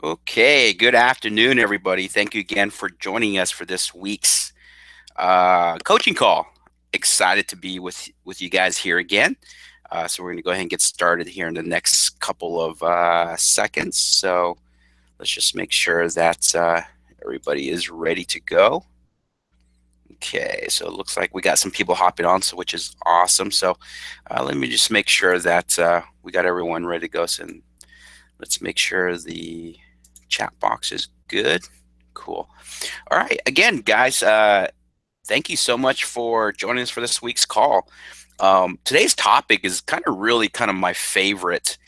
Okay, good afternoon, everybody. Thank you again for joining us for this week's coaching call. Excited to be with you guys here again. So we're going to go ahead and get started here in the next couple of seconds. So let's just make sure that everybody is ready to go. Okay, so it looks like we got some people hopping on, so which is awesome. So let me just make sure that we got everyone ready to go. So let's make sure the chat box is good. Cool. All right. Again, guys, thank you so much for joining us for this week's call. Today's topic is kind of my favorite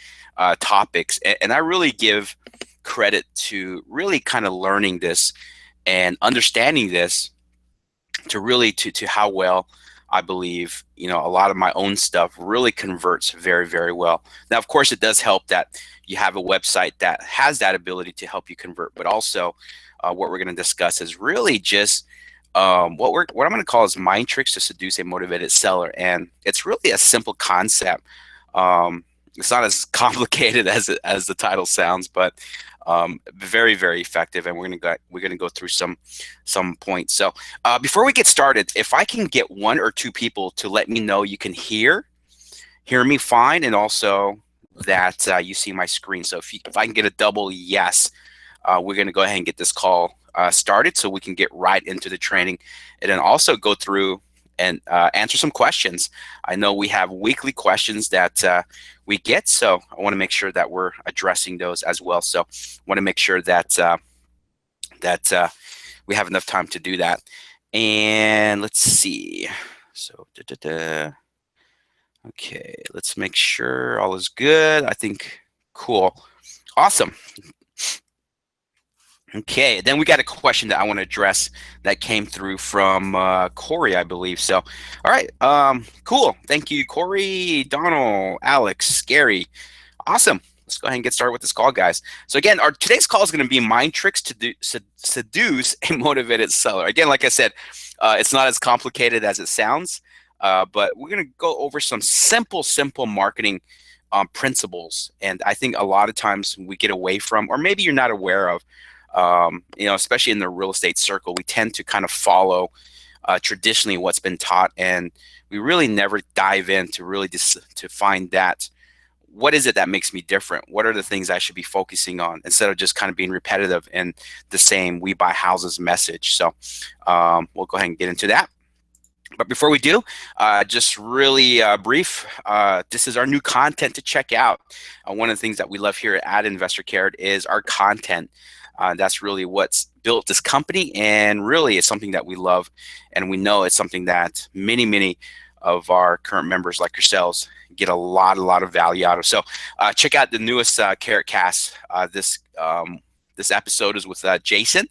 topics, and I really give credit to really kind of learning this and understanding this to how well I believe a lot of my own stuff really converts very, very well. Now, of course, it does help that you have a website that has that ability to help you convert, but also what we're going to discuss is really just what I'm going to call is mind tricks to seduce a motivated seller, and it's really a simple concept. It's not as complicated as the title sounds, but very, very effective. And we're gonna go through some points. So before we get started, if I can get one or two people to let me know you can hear me fine, and also that you see my screen. So if I can get a double yes, we're going to go ahead and get this call started so we can get right into the training, and then also go through and answer some questions. I know we have weekly questions that we get, so I want to make sure that we're addressing those as well. So I want to make sure that we have enough time to do that. And let's see. So okay, let's make sure all is good. I think cool. Awesome. Okay, then we got a question that I want to address that came through from Corey, I believe. So, all right, cool. Thank you, Corey, Donald, Alex, Gary. Awesome. Let's go ahead and get started with this call, guys. So again, our today's call is going to be mind tricks to seduce a motivated seller. Again, like I said, it's not as complicated as it sounds, but we're going to go over some simple marketing principles. And I think a lot of times we get away from, or maybe you're not aware of, especially in the real estate circle, we tend to kind of follow traditionally what's been taught, and we really never dive in to really to find that what is it that makes me different? What are the things I should be focusing on instead of just kind of being repetitive in the same "we buy houses" message? So we'll go ahead and get into that. But before we do, just really brief, this is our new content to check out. One of the things that we love here at Investor Carrot is our content. That's really what's built this company, and really it's something that we love, and we know it's something that many of our current members like yourselves get a lot of value out of. So check out the newest Carrot Cast. This episode is with Jason,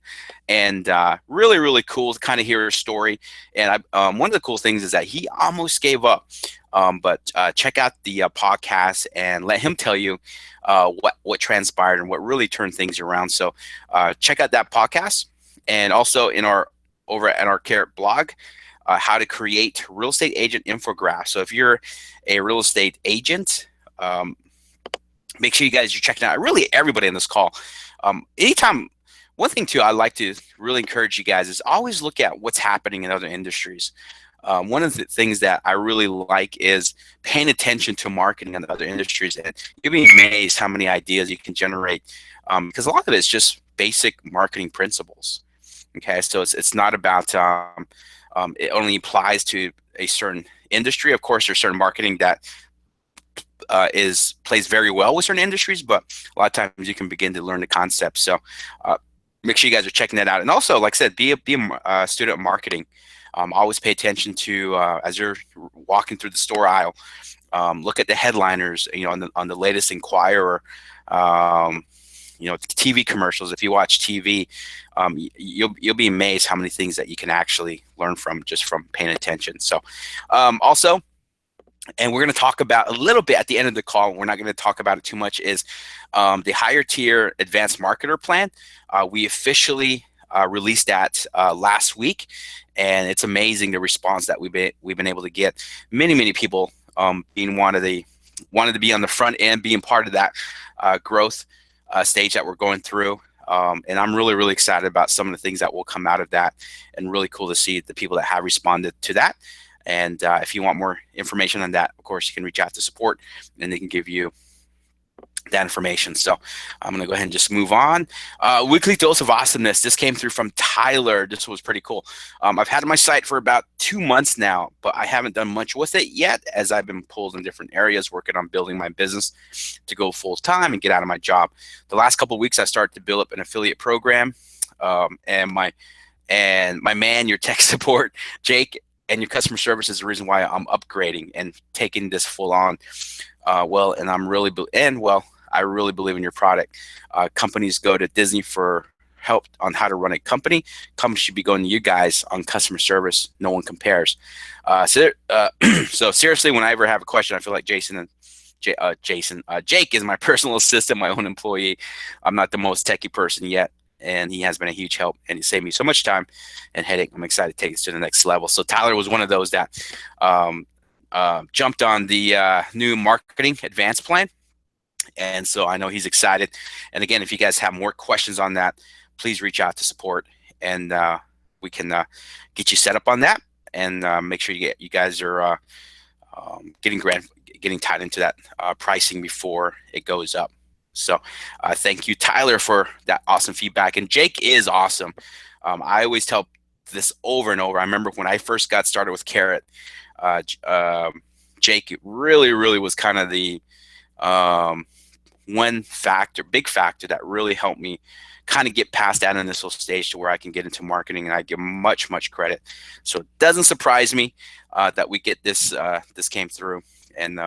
and really cool to kind of hear his story. And one of the cool things is that he almost gave up, but check out the podcast and let him tell you what transpired and what really turned things around. So check out that podcast, and also over at our Carrot blog, how to create real estate agent infographics. So if you're a real estate agent, make sure you're checking out really everybody on this call. Anytime, one thing too, I like to really encourage you guys is always look at what's happening in other industries. One of the things that I really like is paying attention to marketing in other industries, and you'll be amazed how many ideas you can generate, because a lot of it is just basic marketing principles. Okay, so it's not about it only applies to a certain industry. Of course, there's certain marketing that plays very well with certain industries, but a lot of times you can begin to learn the concepts. So make sure you guys are checking that out. And also, like I said, be a student of marketing. Always pay attention to as you're walking through the store aisle. Look at the headliners, on the latest Inquirer. TV commercials. If you watch TV, you'll be amazed how many things that you can actually learn from just from paying attention. So also, and we're going to talk about a little bit at the end of the call, we're not going to talk about it too much, is the higher tier advanced marketer plan. We officially released that last week, and it's amazing the response that we've been able to get. Many people wanted to be on the front end, being part of that growth. stage that we're going through. And I'm really, really excited about some of the things that will come out of that, and really cool to see the people that have responded to that. And if you want more information on that, of course, you can reach out to support and they can give you that information. So I'm going to go ahead and just move on. Weekly dose of awesomeness. This came through from Tyler. This was pretty cool. I've had my site for about 2 months now, but I haven't done much with it yet, as I've been pulled in different areas working on building my business to go full time and get out of my job. The last couple of weeks, I started to build up an affiliate program, and my man, your tech support, Jake, and your customer service is the reason why I'm upgrading and taking this full on. And I really believe in your product. Companies go to Disney for help on how to run a company. Companies should be going to you guys on customer service. No one compares. So seriously, when I ever have a question, I feel like Jake is my personal assistant, my own employee. I'm not the most techie person yet, and he has been a huge help, and he saved me so much time and headache. I'm excited to take this to the next level. So Tyler was one of those that jumped on the new marketing advanced plan. And so I know he's excited. And again, if you guys have more questions on that, please reach out to support, and we can get you set up on that, and make sure you guys are getting tied into that pricing before it goes up. So thank you, Tyler, for that awesome feedback. And Jake is awesome. I always tell this over and over. I remember when I first got started with Carrot, Jake really, really was kind of the big factor that really helped me kind of get past that initial stage to where I can get into marketing, and I give much, much credit. So it doesn't surprise me that we get this came through. And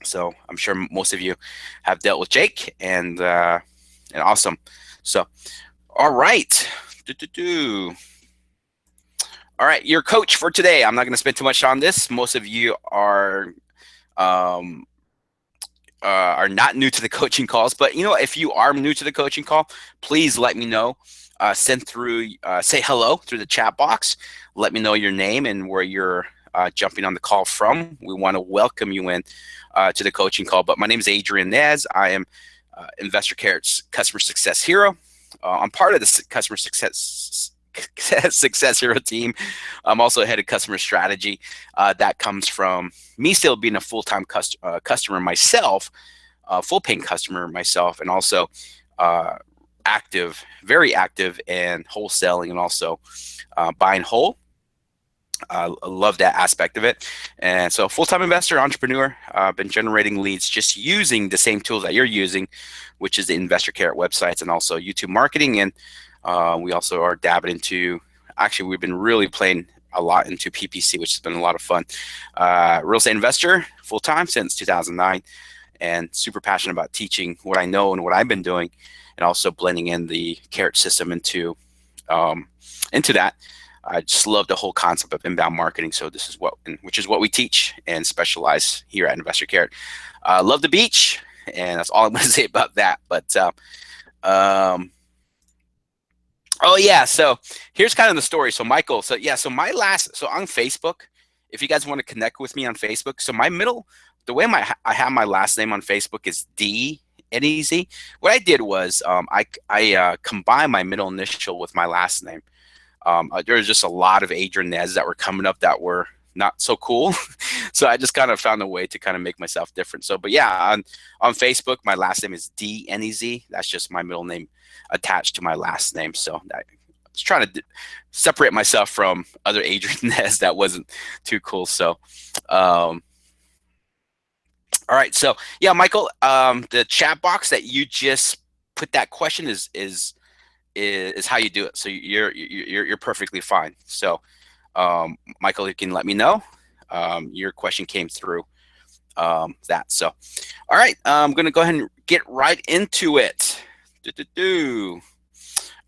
so I'm sure most of you have dealt with Jake, and awesome. So, all right. All right, your coach for today. I'm not going to spend too much on this. Most of you are not new to the coaching calls, but if you are new to the coaching call, please let me know. Send through, say hello through the chat box. Let me know your name and where you're jumping on the call from. We want to welcome you in to the coaching call. But my name is Adrian Nez. I am Investor Carrot's customer success hero. I'm part of the customer success hero team. I'm also head of customer strategy. That comes from me still being a full-time customer myself, full-paying customer myself, and also very active in wholesaling, and also buying whole. I love that aspect of it. And so full-time investor, entrepreneur, been generating leads just using the same tools that you're using, which is the Investor Carrot websites and also YouTube marketing. And we also are dabbing into, actually, we've been really playing a lot into PPC, which has been a lot of fun. Real estate investor, full-time since 2009, and super passionate about teaching what I know and what I've been doing, and also blending in the Carrot system into that. I just love the whole concept of inbound marketing. So this is which is what we teach and specialize here at Investor Carrot. Love the beach, and that's all I'm going to say about that. But oh yeah, so here's kind of the story. So Michael, so on Facebook, if you guys want to connect with me on Facebook, so the way I have my last name on Facebook is D-N-E-Z. What I did was I combined my middle initial with my last name. There was just a lot of Adrian Nez that were coming up that were not so cool. So I just kind of found a way to kind of make myself different. So, but yeah, on Facebook, my last name is D-N-E-Z. That's just my middle name attached to my last name. So I was trying to separate myself from other Adrian Nez that wasn't too cool. So, all right. So yeah, Michael, the chat box that you just put that question is how you do it. So you're perfectly fine. So Michael, you can let me know. Your question came through that. So all right, I'm gonna go ahead and get right into it.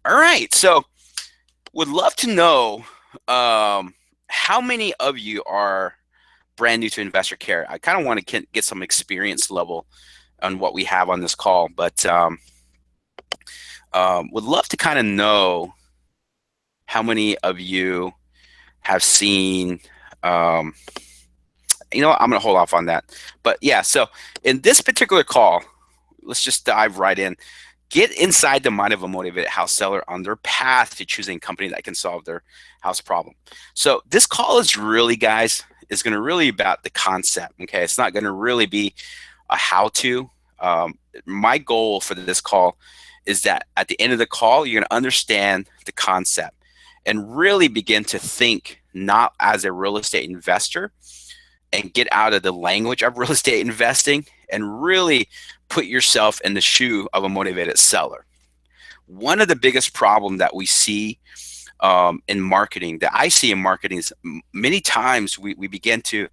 All right, so would love to know how many of you are brand new to Investor Carrot. I kind of want to get some experience level on what we have on this call, but would love to kind of know how many of you have seen, I'm going to hold off on that. But yeah, so in this particular call, let's just dive right in. Get inside the mind of a motivated house seller on their path to choosing a company that can solve their house problem. So this call is really, guys, is going to really about the concept. Okay, it's not going to really be a how-to. My goal for this call is that at the end of the call, you're going to understand the concept and really begin to think not as a real estate investor and get out of the language of real estate investing and really put yourself in the shoe of a motivated seller. One of the biggest problems that we see in marketing, that I see in marketing, is many times we begin to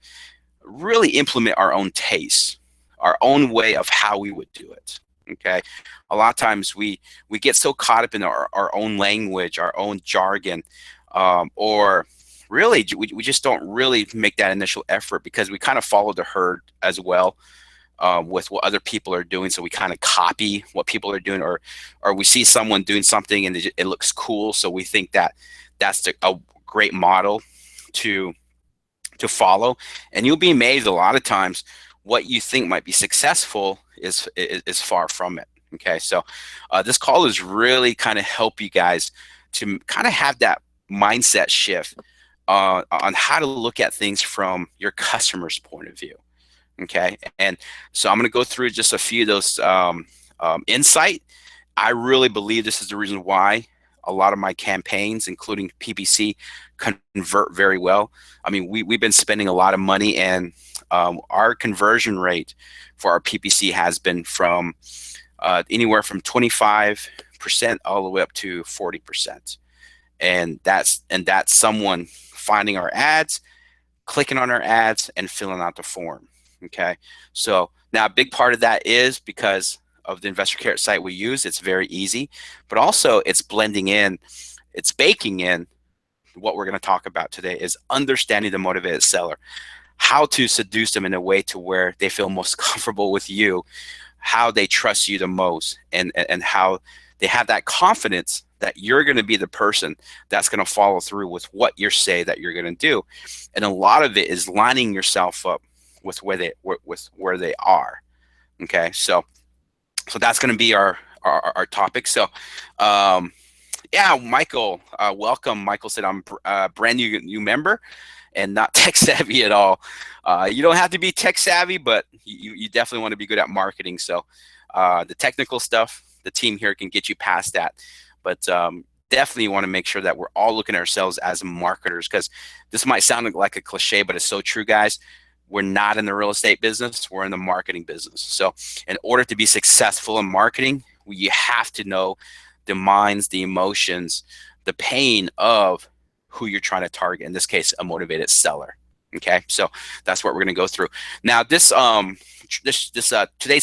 really implement our own taste, our own way of how we would do it. Okay, a lot of times we get so caught up in our own language, our own jargon, or really we just don't really make that initial effort because we kind of follow the herd as well, with what other people are doing. So we kind of copy what people are doing, or we see someone doing something and it looks cool, so we think that that's a great model to follow. And you'll be amazed a lot of times what you think might be successful is far from it. Okay, so this call is really kind of help you guys to kind of have that mindset shift on how to look at things from your customer's point of view. Okay, and so I'm going to go through just a few of those insight. I really believe this is the reason why a lot of my campaigns, including PPC, convert very well. I mean, we've been spending a lot of money, and our conversion rate for our PPC has been from anywhere from 25% all the way up to 40%. And that's someone finding our ads, clicking on our ads, and filling out the form. Okay, so now a big part of that is because of the investor carrot site we use. It's very easy, but also it's blending in, it's baking in what we're going to talk about today is understanding the motivated seller, how to seduce them in a way to where they feel most comfortable with you, how they trust you the most, and how they have that confidence that you're going to be the person that's going to follow through with what you say that you're going to do. And a lot of it is lining yourself up with where they are. Okay, so that's going to be our topic. So yeah, Michael, welcome. Michael said I'm a brand new member and not tech savvy at all. You don't have to be tech savvy, but you definitely want to be good at marketing. So the technical stuff, the team here can get you past that. But definitely want to make sure that we're all looking at ourselves as marketers, because this might sound like a cliche, but it's so true, guys. We're not in the real estate business. We're in the marketing business. So in order to be successful in marketing, you have to know the minds, the emotions, the pain of who you're trying to target. In this case, a motivated seller. Okay, so that's what we're going to go through. Now, today's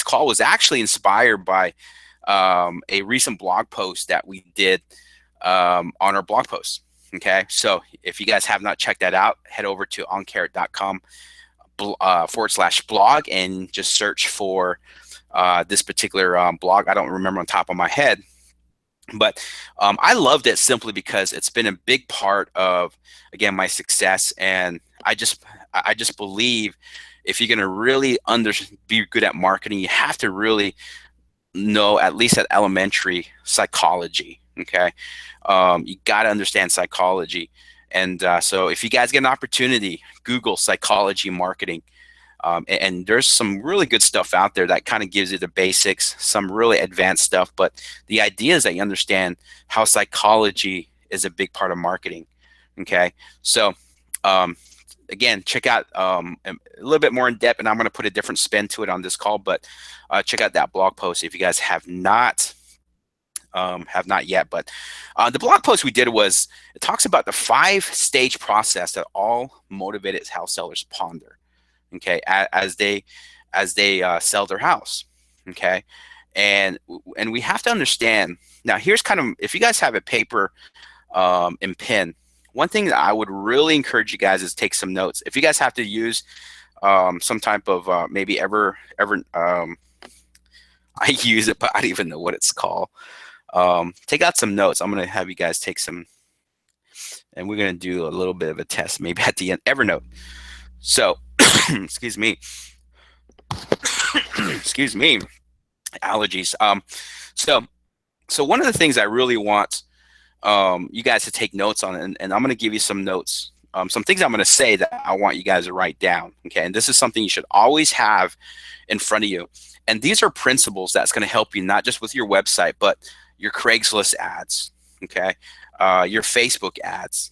call was actually inspired by a recent blog post that we did on our blog post. Okay, so if you guys have not checked that out, head over to oncarrot.com /blog and just search for this particular blog. I don't remember on top of my head, but I loved it simply because it's been a big part of, again, my success. And I just believe if you're going to really be good at marketing, you have to really know, at least at elementary, psychology. Okay, you got to understand psychology. And so if you guys get an opportunity, Google psychology marketing. And there's some really good stuff out there that kind of gives you the basics, some really advanced stuff. But the idea is that you understand how psychology is a big part of marketing. Okay, so again, check out a little bit more in depth, and I'm going to put a different spin to it on this call. But check out that blog post if you guys have not yet. But the blog post we did was, it talks about the 5-stage process that all motivated house sellers ponder. Okay, as they sell their house. Okay, and we have to understand. Now, here's kind of, if you guys have a paper and pen, one thing that I would really encourage you guys is take some notes. If you guys have to use some type of maybe ever I use it, but I don't even know what it's called. Take out some notes. I'm going to have you guys take some, and we're going to do a little bit of a test maybe at the end. Evernote. So excuse me. Excuse me. Allergies. So so one of the things I really want you guys to take notes on, and I'm going to give you some notes, some things I'm going to say that I want you guys to write down. Okay, and this is something you should always have in front of you. And these are principles that's going to help you not just with your website, but your Craigslist ads, okay, your Facebook ads,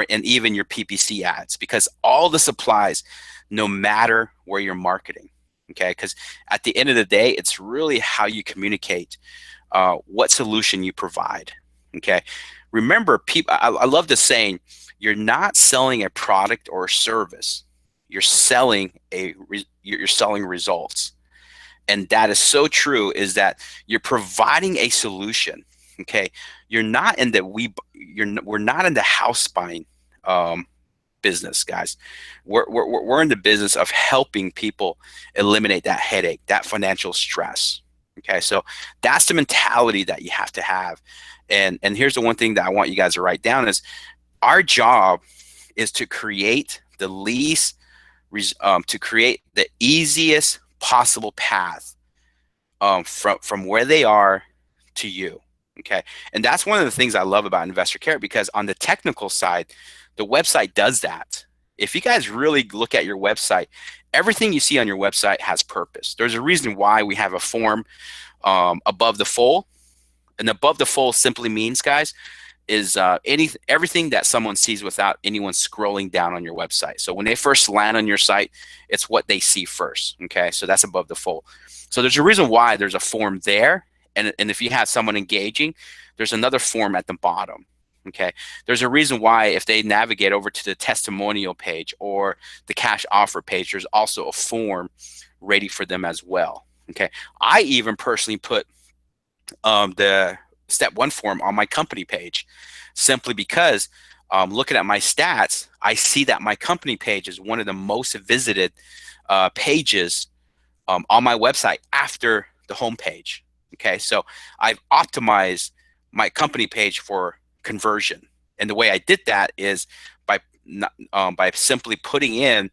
and even your PPC ads, because all this applies no matter where you're marketing. Okay, because at the end of the day, it's really how you communicate, what solution you provide. Okay, remember, people. I love the saying, "You're not selling a product or a service. You're selling results." And that is so true, is that you're providing a solution. Okay, you're not in the we're not in the house buying um, business, guys. We're in the business of helping people eliminate that headache, that financial stress. Okay, so that's the mentality that you have to have. And here's the one thing that I want you guys to write down is our job is to create the least to create the easiest possible path, from where they are to you. Okay. And that's one of the things I love about Investor Care, because on the technical side, the website does that. If you guys really look at your website, everything you see on your website has purpose. There's a reason why we have a form above the fold. And above the fold simply means, guys, is everything that someone sees without anyone scrolling down on your website. So when they first land on your site, it's what they see first. Okay, so that's above the fold. So there's a reason why there's a form there, and if you have someone engaging, there's another form at the bottom. Okay, there's a reason why if they navigate over to the testimonial page or the cash offer page, there's also a form ready for them as well. Okay, I even personally put the step one form on my company page, simply because, looking at my stats, I see that my company page is one of the most visited pages on my website after the home page. Okay, so I've optimized my company page for conversion, and the way I did that is by by simply putting in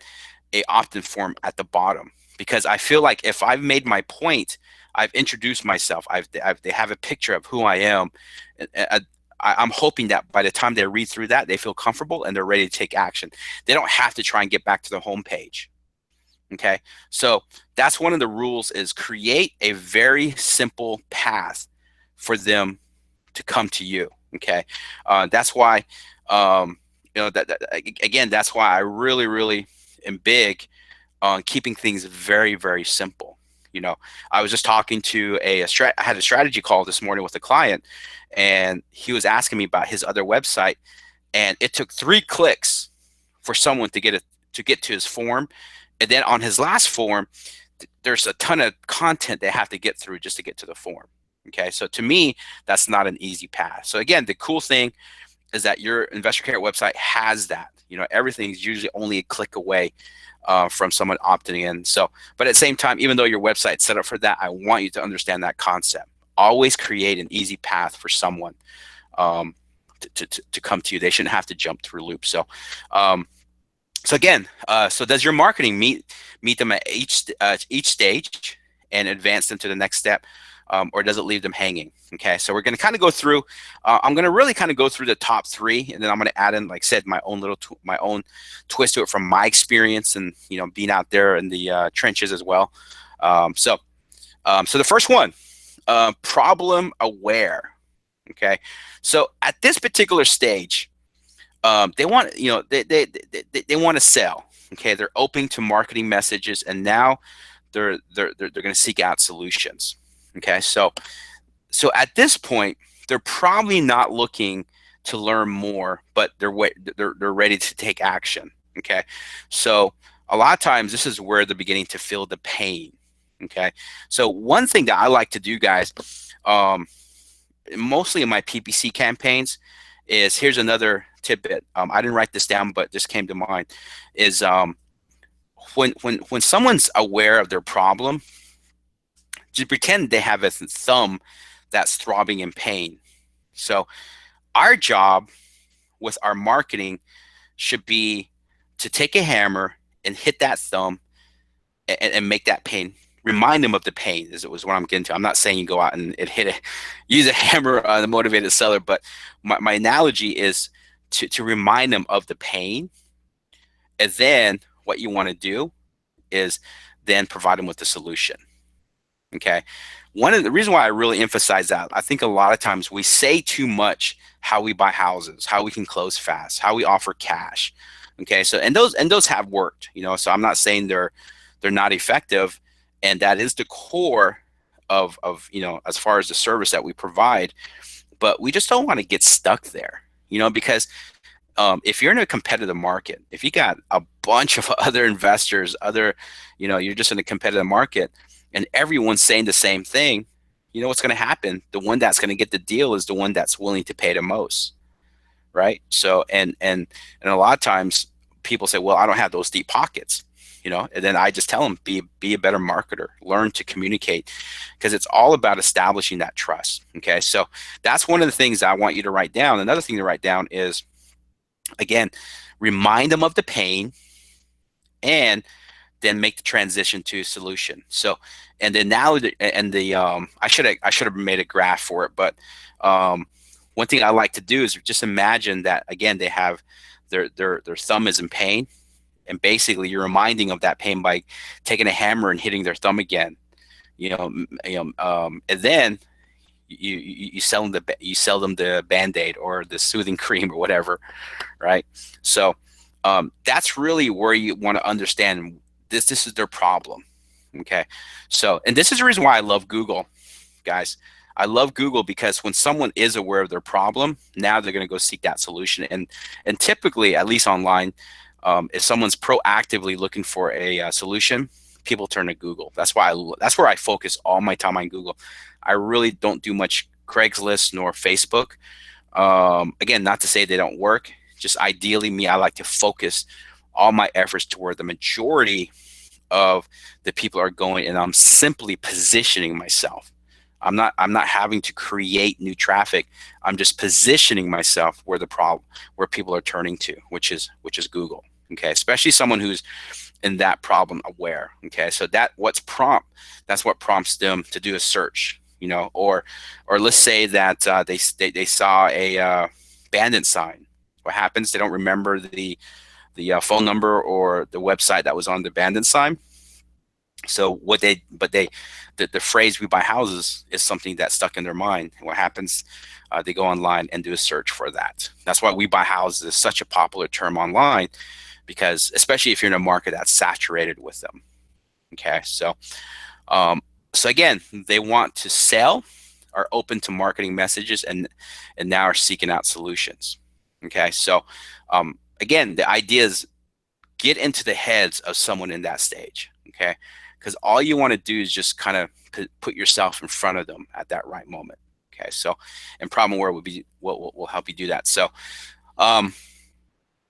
a opt-in form at the bottom, because I feel like if I've made my point, I've introduced myself, they have a picture of who I am. I'm hoping that by the time they read through that, they feel comfortable and they're ready to take action. They don't have to try and get back to the home page. Okay, so that's one of the rules: is create a very simple path for them to come to you. Okay, that's why, again, that's why I really, really am big on keeping things very, very simple. I was just talking to I had a strategy call this morning with a client, and he was asking me about his other website, and it took 3 clicks for someone to get to his form, and then on his last form, there's a ton of content they have to get through just to get to the form. Okay, so to me, that's not an easy path. So again, the cool thing is that your Investor Care website has that. Everything's usually only a click away from someone opting in. So, but at the same time, even though your website's set up for that, I want you to understand that concept. Always create an easy path for someone um, to come to you. They shouldn't have to jump through loops. So again, so does your marketing meet them at each stage and advance them to the next step, or does it leave them hanging? Okay, so we're going to kind of go through. I'm going to really kind of go through the top three, and then I'm going to add in, like I said, my own twist to it from my experience, and being out there in the trenches as well. So the first one, problem aware. Okay, so at this particular stage, they want they want to sell. Okay, they're open to marketing messages, and now they're going to seek out solutions. Okay, so at this point, they're probably not looking to learn more, but they're ready to take action. Okay, so a lot of times this is where they're beginning to feel the pain. Okay, so one thing that I like to do, guys, mostly in my PPC campaigns, is, here's another tidbit. I didn't write this down, but this came to mind. Is when someone's aware of their problem, just pretend they have a thumb that's throbbing in pain. So our job with our marketing should be to take a hammer and hit that thumb and make that pain remind them of the pain is what I'm getting to. I'm not saying you go out and hit it, use a hammer on the motivated seller, but my analogy is to remind them of the pain. And then what you want to do is then provide them with the solution. Okay. One of the reason why I really emphasize that, I think a lot of times we say too much how we buy houses, how we can close fast, how we offer cash. Okay. So and those have worked, so I'm not saying they're not effective. And that is the core of as far as the service that we provide. But we just don't want to get stuck there, because if you're in a competitive market, if you got a bunch of other investors, you're just in a competitive market and everyone's saying the same thing, what's going to happen? The one that's going to get the deal is the one that's willing to pay the most, right? So, and a lot of times people say, well, I don't have those deep pockets, and then I just tell them, be a better marketer, learn to communicate, because it's all about establishing that trust. Okay. So that's one of the things I want you to write down. Another thing to write down is, again, remind them of the pain and then make the transition to solution. So, and then now, I should have made a graph for it, but one thing I like to do is just imagine that, again, they have their thumb is in pain, and basically you're reminding of that pain by taking a hammer and hitting their thumb again, and then you sell them the Band-Aid or the soothing cream or whatever, right? So that's really where you want to understand this is their problem. Okay. So, and this is the reason why I love Google, guys. I love Google because when someone is aware of their problem, now they're going to go seek that solution. And typically, at least online, if someone's proactively looking for a solution, people turn to Google. That's where I focus all my time on Google. I really don't do much Craigslist nor Facebook. Again, not to say they don't work. Just ideally, I like to focus all my efforts toward the majority of the people are going, and I'm simply positioning myself. I'm not having to create new traffic. I'm just positioning myself where people are turning to, which is Google. Okay, especially someone who's in that problem aware. Okay, so that's what prompts them to do a search. Or let's say that they saw a abandoned sign. What happens? They don't remember the phone number or the website that was on the abandoned sign. So the phrase "we buy houses" is something that's stuck in their mind. And what happens? They go online and do a search for that. That's why "we buy houses" is such a popular term online, because especially if you're in a market that's saturated with them. Okay, so again, they want to sell, are open to marketing messages, and now are seeking out solutions. Okay, so again, the idea is get into the heads of someone in that stage. Okay, because all you want to do is just kind of put yourself in front of them at that right moment. Okay, so, and Problem Aware would be what will help you do that. So,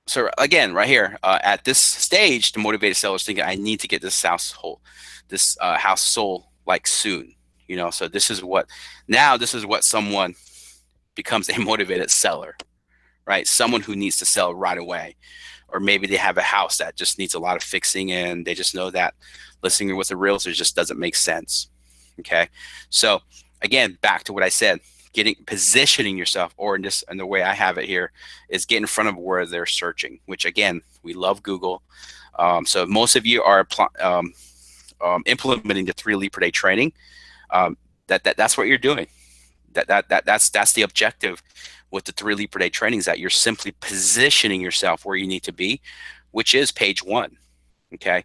so again, right here at this stage, the motivated seller is thinking, I need to get this house sold like soon. So this is what someone becomes a motivated seller, right? Someone who needs to sell right away. Or maybe they have a house that just needs a lot of fixing, and they just know that listing with a realtor just doesn't make sense. Okay, so again, back to what I said, positioning yourself, or in the way I have it here, is get in front of where they're searching. Which again, we love Google. So most of you are implementing the 3 lead per day training. That's what you're doing. That's the objective with the 3 lead per day training, is that you're simply positioning yourself where you need to be, which is page 1. Okay,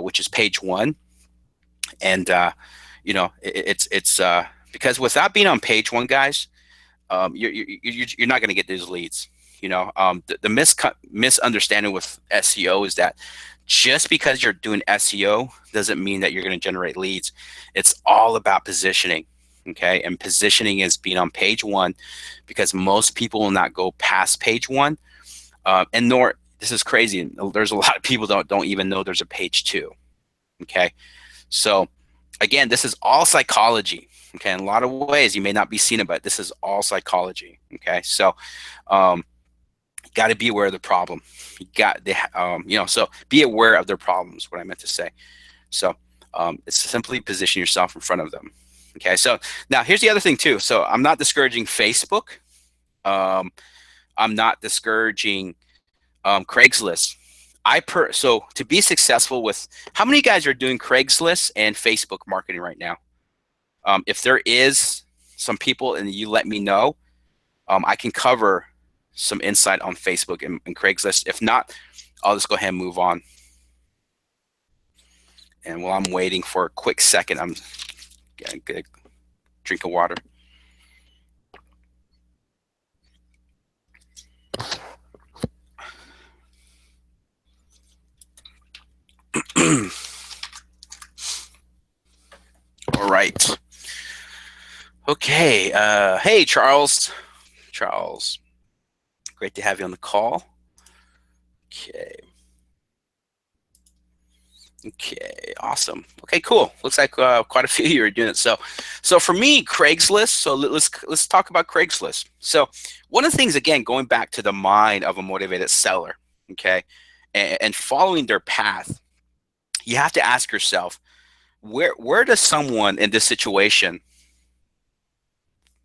which is page 1, and it's because without being on page 1, guys, you're not going to get those leads. The misunderstanding with SEO is that just because you're doing SEO doesn't mean that you're going to generate leads. It's all about positioning. Okay, and positioning is being on page 1, because most people will not go past page 1, and nor, this is crazy, there's a lot of people don't even know there's a page 2. Okay, so again, this is all psychology. Okay, in a lot of ways you may not be seeing it, but this is all psychology. Okay, so got to be aware of the problem. So be aware of their problems, what I meant to say. So It's simply position yourself in front of them. Okay, so now here's the other thing too. So I'm not discouraging Facebook. Um, I'm not discouraging Craigslist. So to be successful with, how many guys are doing Craigslist and Facebook marketing right now? If there is some people and you let me know, I can cover some insight on Facebook and Craigslist. If not, I'll just go ahead and move on. And while I'm waiting for a quick second, I'm getting a drink of water. All right. Okay. Hey, Charles. Charles, great to have you on the call. Okay. Okay, awesome. Okay, cool. Looks like quite a few of you are doing it. So for me, Craigslist. So let's talk about Craigslist. So one of the things, again, going back to the mind of a motivated seller, okay, and following their path, you have to ask yourself, where does someone in this situation,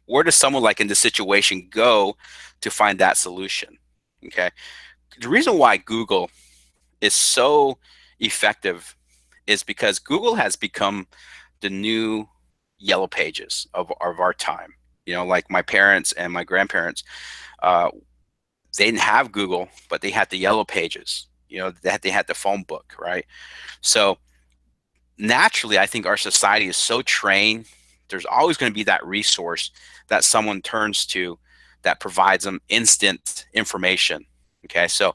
where does someone like in this situation go to find that solution? Okay, the reason why Google is so effective is because Google has become the new yellow pages of our time. You know, like my parents and my grandparents, uh, they didn't have Google, but they had the yellow pages. You know, they had the phone book, right? So naturally, I think our society is so trained. There's always going to be that resource that someone turns to that provides them instant information. Okay, so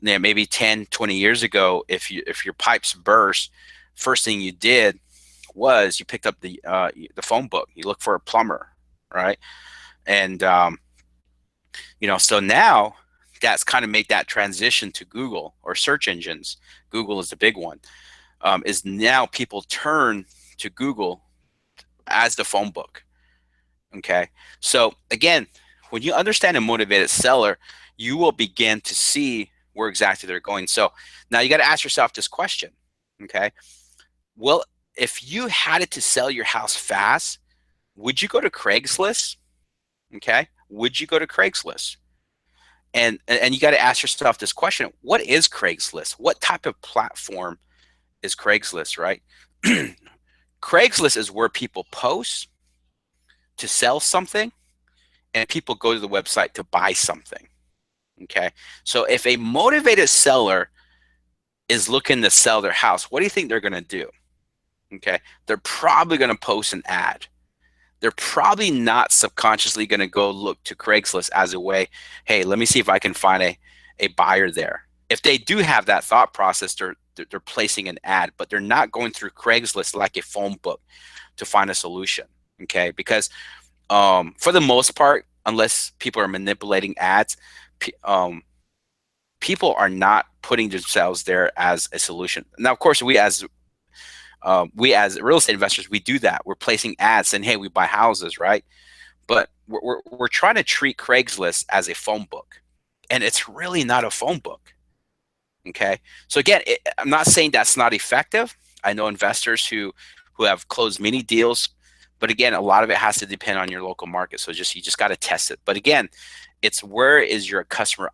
maybe 10, 20 years ago, if your pipes burst, first thing you did was you picked up the phone book. You look for a plumber, right? And so now that's kind of made that transition to Google or search engines. Google is the big one. Is now people turn to Google as the phone book. Okay, so again, when you understand a motivated seller, you will begin to see where exactly they're going. So now you got to ask yourself this question. Okay, well, if you had it to sell your house fast, would you go to Craigslist? Okay, would you go to Craigslist? And you got to ask yourself this question: what is Craigslist? What type of platform is Craigslist? Right? Craigslist is where people post to sell something, and people go to the website to buy something. Okay, so if a motivated seller is looking to sell their house, what do you think they're going to do? Okay, they're probably going to post an ad. They're probably not subconsciously going to go look to Craigslist as a way, hey, let me see if I can find a buyer there. If they do have that thought process, they're placing an ad, but they're not going through Craigslist like a phone book to find a solution. Okay, because for the most part, unless people are manipulating ads, people are not putting themselves there as a solution. Now, of course, we as real estate investors, we do that. We're placing ads saying, hey, we buy houses, right? But we're trying to treat Craigslist as a phone book, and it's really not a phone book. Okay, so again, I'm not saying that's not effective. I know investors who have closed many deals, but again, a lot of it has to depend on your local market. So you just got to test it. But again, it's where is your customer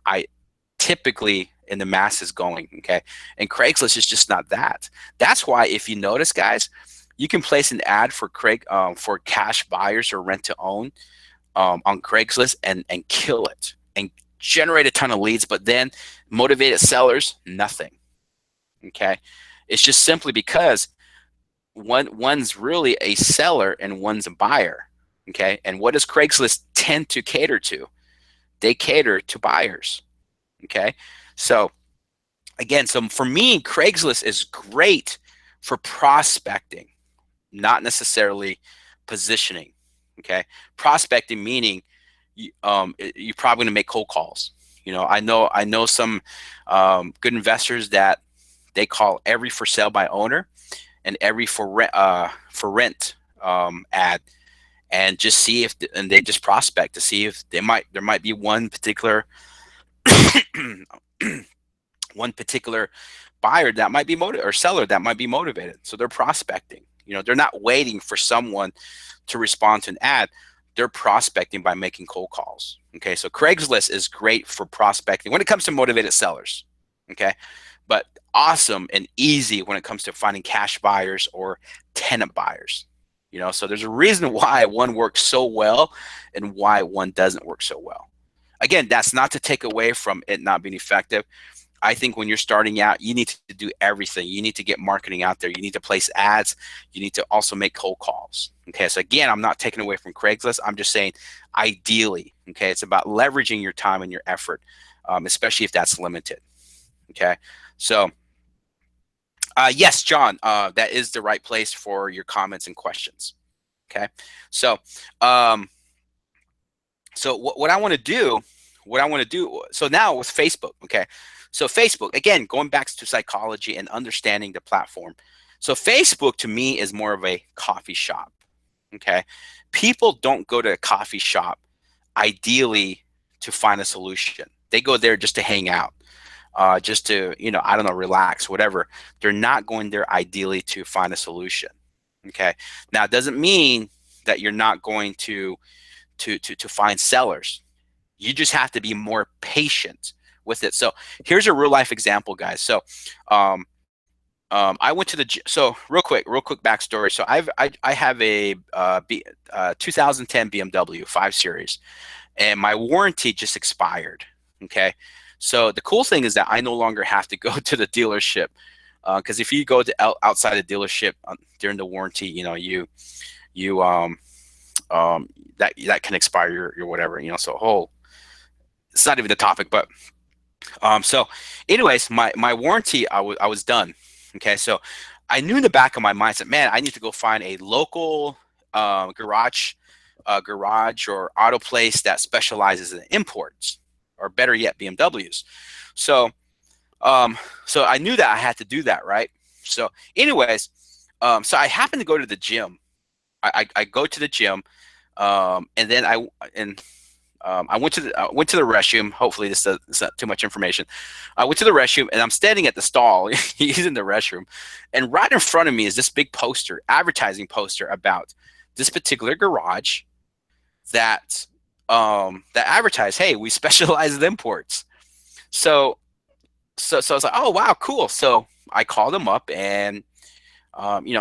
typically in the masses going. Okay, and Craigslist is just not that. That's why if you notice, guys, you can place an ad for for cash buyers or rent to own on Craigslist and kill it and generate a ton of leads, but then motivated sellers, nothing. Okay, it's just simply because one's really a seller and one's a buyer. Okay, and what does Craigslist tend to cater to? They cater to buyers. Okay, so again, so for me, Craigslist is great for prospecting, not necessarily positioning. Okay, prospecting meaning you're probably going to make cold calls. You know, I know some good investors that they call every for sale by owner and every for rent ad, and just see if and they just prospect to see if there might be one particular one particular buyer that might be motivated, or seller that might be motivated. So they're prospecting. They're not waiting for someone to respond to an ad. They're prospecting by making cold calls. Okay, so Craigslist is great for prospecting when it comes to motivated sellers. Okay, but awesome and easy when it comes to finding cash buyers or tenant buyers. So there's a reason why one works so well and why one doesn't work so well. Again, that's not to take away from it not being effective. I think when you're starting out, you need to do everything. You need to get marketing out there. You need to place ads. You need to also make cold calls. Okay, so again, I'm not taking away from Craigslist. I'm just saying ideally, okay, it's about leveraging your time and your effort, especially if that's limited. Okay, so yes, John, that is the right place for your comments and questions. Okay, so what I want to do, so now with Facebook, okay, so Facebook, again, going back to psychology and understanding the platform. So Facebook to me is more of a coffee shop. Okay, people don't go to a coffee shop ideally to find a solution. They go there just to hang out, just to, I don't know, relax, whatever. They're not going there ideally to find a solution. Okay, now it doesn't mean that you're not going to find sellers. You just have to be more patient with it. So here's a real life example, guys. So I went to the so real quick backstory. So I have a 2010 BMW 5 Series, and my warranty just expired. Okay, so the cool thing is that I no longer have to go to the dealership, because if you go to outside the dealership during the warranty, that can expire your whatever, so it's not even the topic, but so anyways, my warranty, I was done. Okay, so I knew in the back of my mind that, man, I need to go find a local garage or auto place that specializes in imports, or better yet, BMWs. So so I knew that I had to do that, right? So anyways, so I happened to go to the gym. I go to the gym, and then I went to the restroom. Hopefully this is not too much information. I went to the restroom, and I'm standing at the stall. He's in the restroom, and right in front of me is this big poster, advertising poster about this particular garage that advertise, hey, we specialize in imports. So I was like, oh wow, cool. So I called him up, and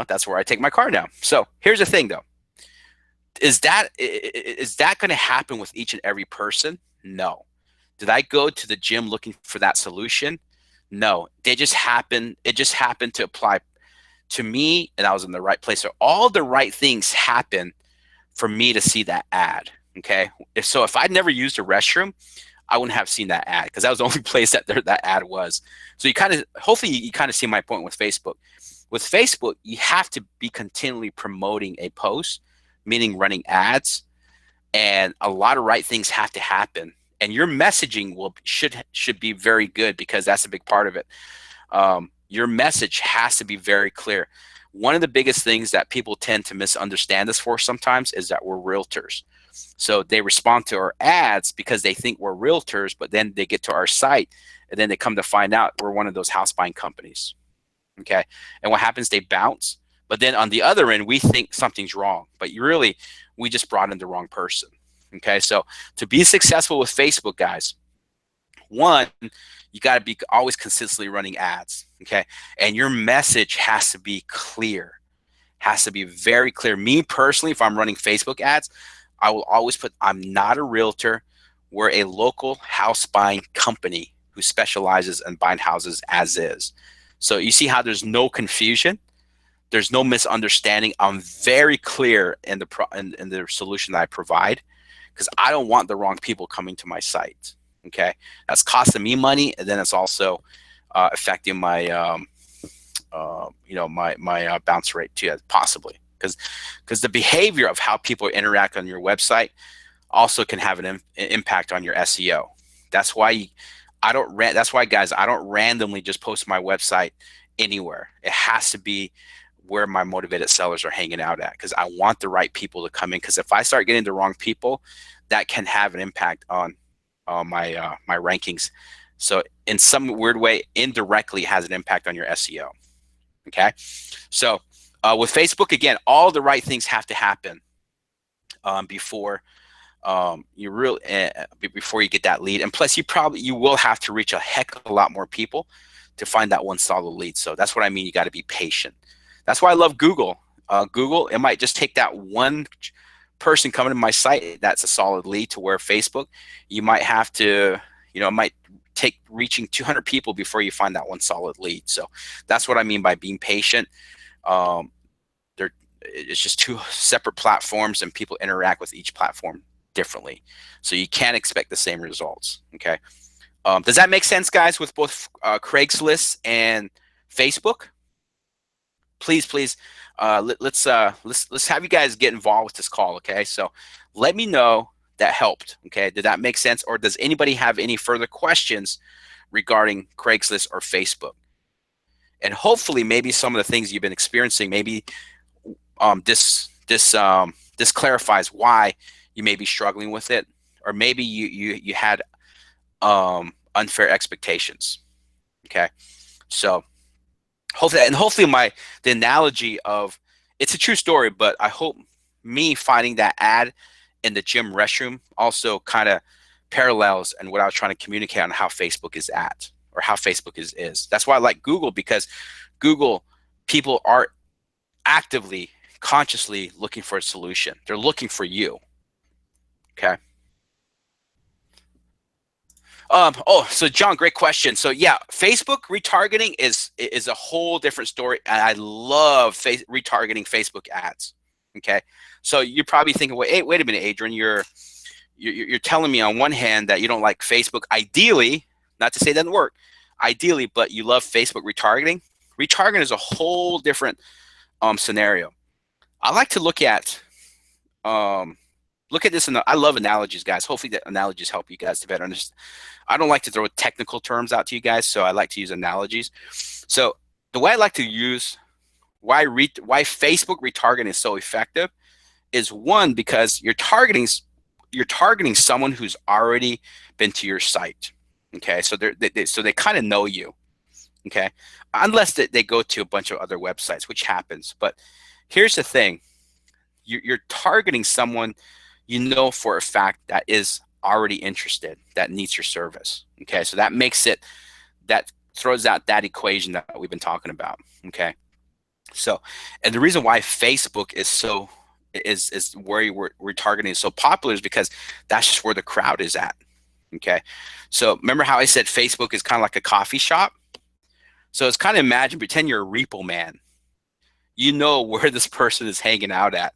that's where I take my car now. So here's the thing, though. Is that going to happen with each and every person? No. Did I go to the gym looking for that solution? No. It just happened to apply to me, and I was in the right place. So all the right things happen for me to see that ad. Okay. If I'd never used a restroom, I wouldn't have seen that ad, because that was the only place that that ad was. So hopefully you kind of see my point with Facebook. With Facebook, you have to be continually promoting a post, meaning running ads, and a lot of right things have to happen. And your messaging should be very good, because that's a big part of it. Your message has to be very clear. One of the biggest things that people tend to misunderstand us for sometimes is that we're realtors. So they respond to our ads because they think we're realtors, but then they get to our site, and then they come to find out we're one of those house buying companies. Okay, and what happens? They bounce. But then on the other end, we think something's wrong, but we just brought in the wrong person. Okay, so to be successful with Facebook, guys, one, you got to be always consistently running ads. Okay, and your message has to be clear, has to be very clear. Me personally, if I'm running Facebook ads, I will always put, I'm not a realtor. We're a local house buying company who specializes in buying houses as is. So you see how there's no confusion. There's no misunderstanding. I'm very clear in the solution that I provide, because I don't want the wrong people coming to my site. Okay, that's costing me money, and then it's also affecting my my bounce rate too, possibly, because the behavior of how people interact on your website also can have an impact on your SEO. That's why That's why, guys, I don't randomly just post my website anywhere. It has to be where my motivated sellers are hanging out at, because I want the right people to come in. Because if I start getting the wrong people, that can have an impact on my rankings. So in some weird way indirectly has an impact on your SEO. Okay, so with Facebook, again, all the right things have to happen before you really before you get that lead, and plus you will have to reach a heck of a lot more people to find that one solid lead. So that's what I mean. You got to be patient. That's why I love Google. Google, it might just take that one person coming to my site that's a solid lead, to where Facebook, you might have to, it might take reaching 200 people before you find that one solid lead. So that's what I mean by being patient. It's just two separate platforms, and people interact with each platform differently. So you can't expect the same results. Okay. Does that make sense, guys, with both Craigslist and Facebook? Please, let's have you guys get involved with this call. Okay, so let me know that helped. Okay, did that make sense, or does anybody have any further questions regarding Craigslist or Facebook? And hopefully, maybe some of the things you've been experiencing, maybe this clarifies why you may be struggling with it, or maybe you had unfair expectations. Okay, so hopefully the analogy of, it's a true story, but I hope me finding that ad in the gym restroom also kind of parallels and what I was trying to communicate on how Facebook is at, or how Facebook is. That's why I like Google, because Google, people are actively, consciously looking for a solution. They're looking for you. Okay. So John, great question. So yeah, Facebook retargeting is a whole different story, and I love retargeting Facebook ads. Okay, so you're probably thinking, wait a minute, Adrian, you're telling me on one hand that you don't like Facebook, ideally, not to say it doesn't work, ideally, but you love Facebook retargeting. Retargeting is a whole different scenario. I like to look at this, and I love analogies, guys. Hopefully that analogies help you guys to better understand. I don't like to throw technical terms out to you guys, so I like to use analogies. So the way I like to use why Facebook retargeting is so effective is, one, because you're targeting someone who's already been to your site. Okay, so they kind of know you. Okay, unless they go to a bunch of other websites, which happens. But here's the thing: you're targeting someone you know for a fact that is already interested, that needs your service. Okay, so that throws out that equation that we've been talking about. Okay, so, and the reason why Facebook is where we're targeting is so popular is because that's just where the crowd is at. Okay, so remember how I said Facebook is kind of like a coffee shop? So it's kind of, pretend you're a repo man. You know where this person is hanging out at,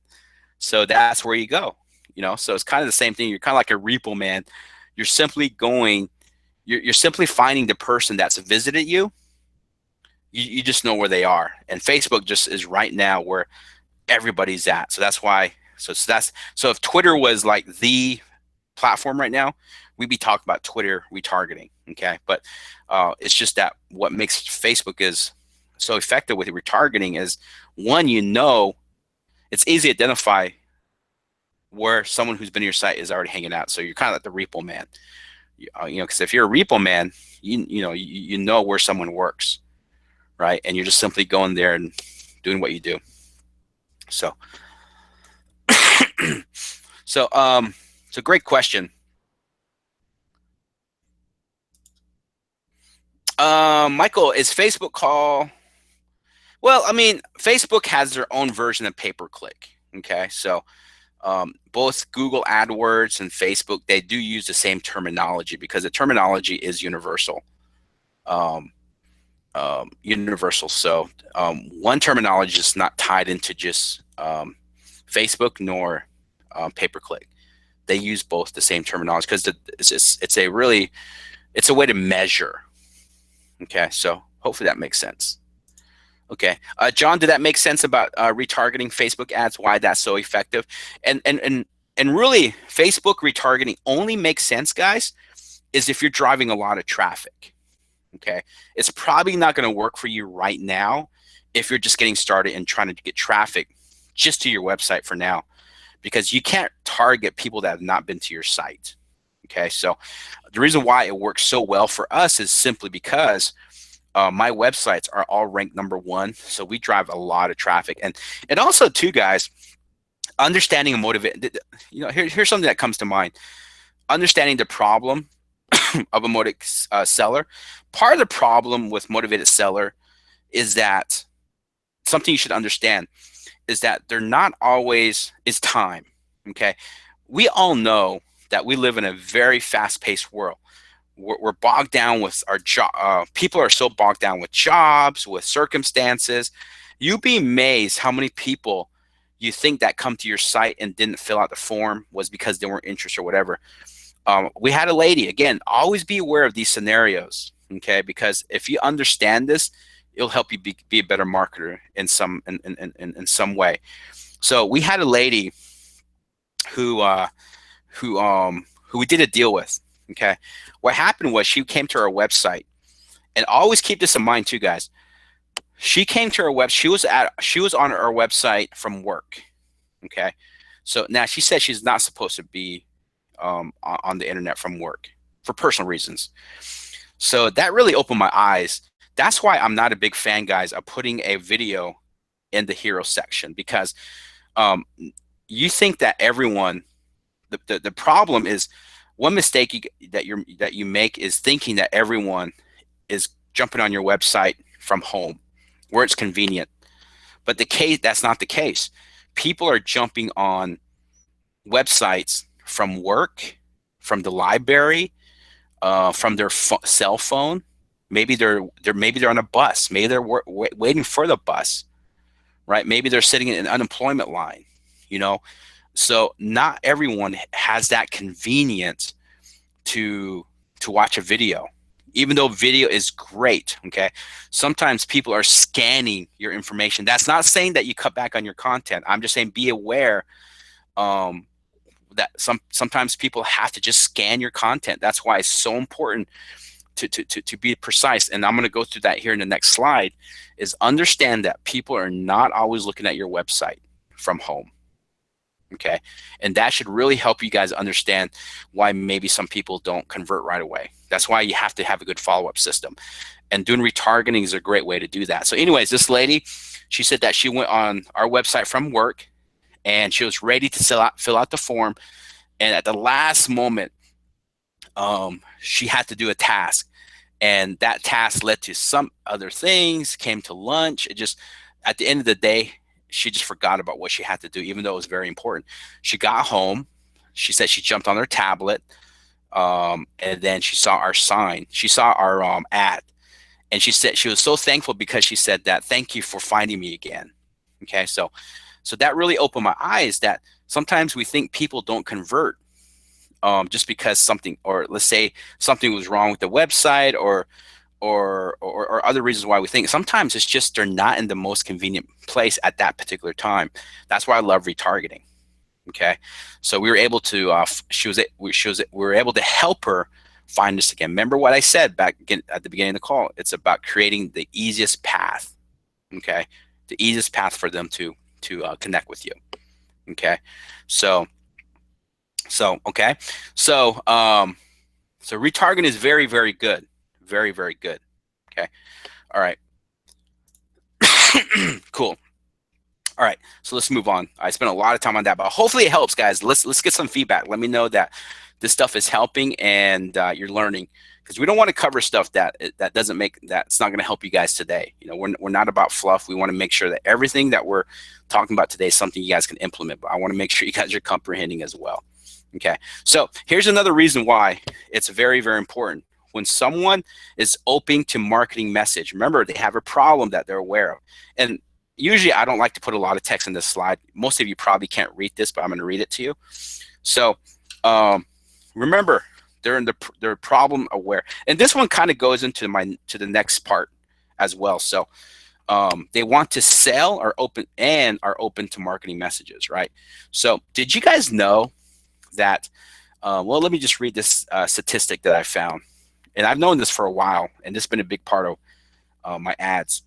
so that's where you go. So it's kind of the same thing. You're kind of like a repo man. You're simply you're simply finding the person that's visited you. You just know where they are, and Facebook just is right now where everybody's at. So that's why. So if Twitter was like the platform right now, we'd be talking about Twitter retargeting. Okay, but it's just that what makes Facebook is so effective with retargeting is, one, it's easy to identify where someone who's been to your site is already hanging out. So you're kind of like the repo man, because if you're a repo man, you know where someone works, right? And you're just simply going there and doing what you do. So, so great question. Michael, is Facebook call? Well, Facebook has their own version of pay-per-click. Okay, so both Google AdWords and Facebook, they do use the same terminology because the terminology is universal. So one terminology is not tied into just Facebook nor pay-per-click. They use both the same terminology because it's a way to measure. Okay, so hopefully that makes sense. Okay, John, did that make sense about retargeting Facebook ads? Why that's so effective? And really, Facebook retargeting only makes sense, guys, is if you're driving a lot of traffic. Okay, it's probably not going to work for you right now if you're just getting started and trying to get traffic just to your website for now, because you can't target people that have not been to your site. Okay, so the reason why it works so well for us is simply because my websites are all ranked #1, so we drive a lot of traffic. And also too, guys, understanding and motivate. You know, here's something that comes to mind. Understanding the problem of a motivated seller. Part of the problem with motivated seller is that something you should understand is that they're not always is time. Okay, we all know that we live in a very fast-paced world. We're bogged down with our job. People are so bogged down with jobs, with circumstances. You'd be amazed how many people you think that come to your site and didn't fill out the form was because they weren't interested or whatever. We had a lady, again, always be aware of these scenarios, okay? Because if you understand this, it'll help you be a better marketer in some way. So we had a lady who we did a deal with, okay? What happened was she came to our website, and always keep this in mind too, guys. She came to our web. She was on our website from work, okay? So now she said she's not supposed to be on the internet from work for personal reasons. So that really opened my eyes. That's why I'm not a big fan, guys, of putting a video in the hero section, because you think that everyone. The problem is one mistake that you make is thinking that everyone is jumping on your website from home, where it's convenient. But that's not the case. People are jumping on websites from work, from the library, from their cell phone. Maybe they're on a bus. Maybe they're waiting for the bus, right? Maybe they're sitting in an unemployment line, you know. So not everyone has that convenience to watch a video, even though video is great. Okay, sometimes people are scanning your information. That's not saying that you cut back on your content. I'm just saying be aware that sometimes people have to just scan your content. That's why it's so important to be precise. And I'm going to go through that here in the next slide. Is understand that people are not always looking at your website from home. Okay, and that should really help you guys understand why maybe some people don't convert right away. That's why you have to have a good follow-up system, and doing retargeting is a great way to do that. So anyways, this lady, she said that she went on our website from work and she was ready to fill out the form, and at the last moment she had to do a task, and that task led to some other things, came to lunch. It just, at the end of the day, she just forgot about what she had to do, even though it was very important. She got home. She said she jumped on her tablet, and then she saw our sign. She saw our ad, and she said she was so thankful because she said that, "Thank you for finding me again." Okay, so that really opened my eyes that sometimes we think people don't convert just because something, or let's say something was wrong with the website, or other reasons why we think. Sometimes it's just they're not in the most convenient place at that particular time. That's why I love retargeting. Okay, so we were able to we were able to help her find us again. Remember what I said back again at the beginning of the call? It's about creating the easiest path. Okay, the easiest path for them to connect with you. Okay, so okay, so retargeting is very, very good. Very, very good. Okay. All right. Cool. All right. So let's move on. I spent a lot of time on that, but hopefully it helps, guys. Let's get some feedback. Let me know that this stuff is helping and you're learning, because we don't want to cover stuff that's not going to help you guys today. You know, we're not about fluff. We want to make sure that everything that we're talking about today is something you guys can implement. But I want to make sure you guys are comprehending as well. Okay. So here's another reason why it's very, very important. When someone is open to marketing message, remember, they have a problem that they're aware of. And usually I don't like to put a lot of text in this slide. Most of you probably can't read this, but I'm going to read it to you. So remember, they're problem aware. And this one kind of goes into the next part as well. So they want to sell or are open to marketing messages, right? So did you guys know that, well, let me just read this statistic that I found. And I've known this for a while, and this has been a big part of my ads.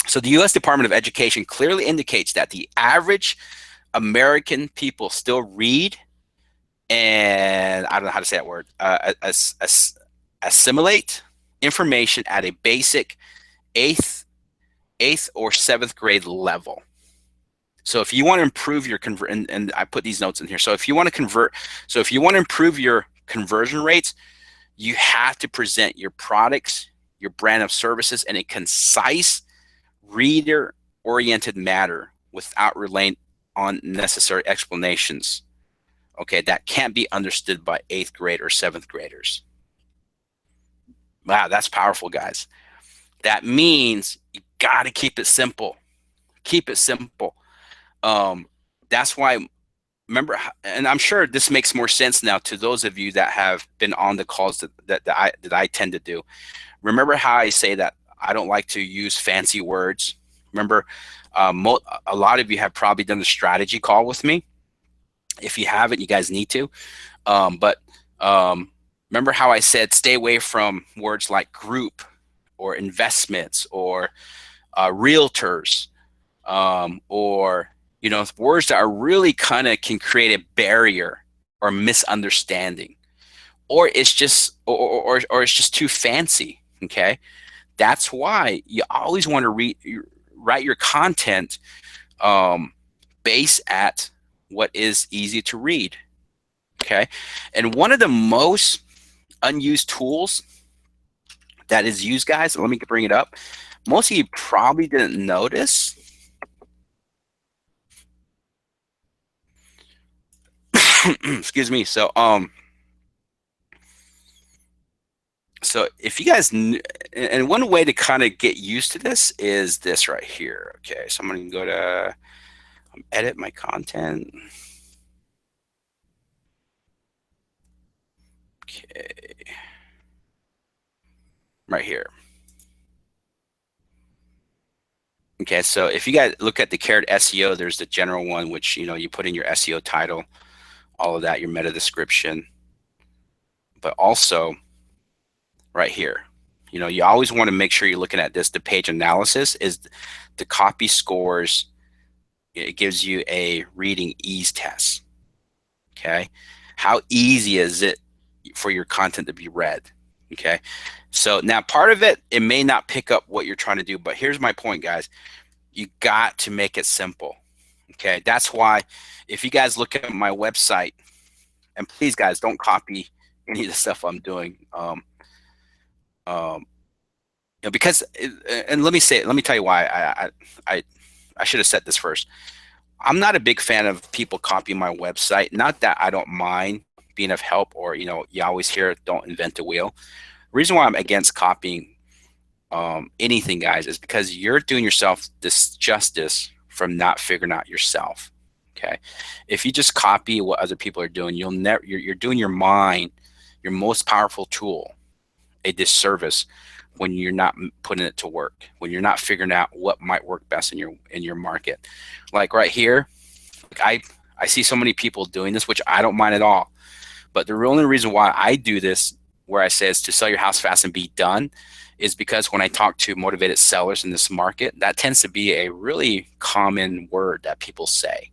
So the U.S. Department of Education clearly indicates that the average American people still read and I don't know how to say that word, assimilate information at a basic eighth, eighth or seventh grade level. So if you want to improve your convert, and I put these notes in here. So if you want to convert, so if you want to improve your conversion rates, you have to present your products, your brand of services in a concise, reader-oriented manner without relying on necessary explanations. Okay, that can't be understood by eighth grade or seventh graders. Wow, that's powerful, guys. That means you got to keep it simple. Keep it simple. Um, that's why, remember, and I'm sure this makes more sense now to those of you that have been on the calls that I tend to do. Remember how I say that I don't like to use fancy words? Remember, a lot of you have probably done the strategy call with me. If you haven't, you guys need to. But remember how I said stay away from words like group or investments or realtors, or words that are really kind of can create a barrier or misunderstanding, or it's just or it's just too fancy. Okay, that's why you always want to write your content base at what is easy to read. Okay, and one of the most unused tools that is used, guys, let me bring it up. Most of you probably didn't notice. Excuse me. So if you guys, and one way to kind of get used to this is this right here. Okay, so I'm going to go to edit my content. Okay, right here. Okay, so if you guys look at the carrot SEO, there's the general one, which you put in your SEO title, all of that, your meta description, but also right here. You always want to make sure you're looking at this. The page analysis is the copy scores. It gives you a reading ease test. Okay, how easy is it for your content to be read? Okay, so now part of it may not pick up what you're trying to do, but here's my point, guys. You got to make it simple. Okay, that's why if you guys look at my website, and please, guys, don't copy any of the stuff I'm doing. Um, because, and let me tell you why I should have said this first. I'm not a big fan of people copying my website. Not that I don't mind being of help, or you always hear don't invent the wheel. The reason why I'm against copying anything, guys, is because you're doing yourself this justice from not figuring out yourself. Okay, if you just copy what other people are doing, you're doing your mind, your most powerful tool, a disservice when you're not putting it to work, when you're not figuring out what might work best in your market. Like right here, I see so many people doing this, which I don't mind at all. But the only reason why I do this, where I say is to sell your house fast and be done, is because when I talk to motivated sellers in this market, that tends to be a really common word that people say.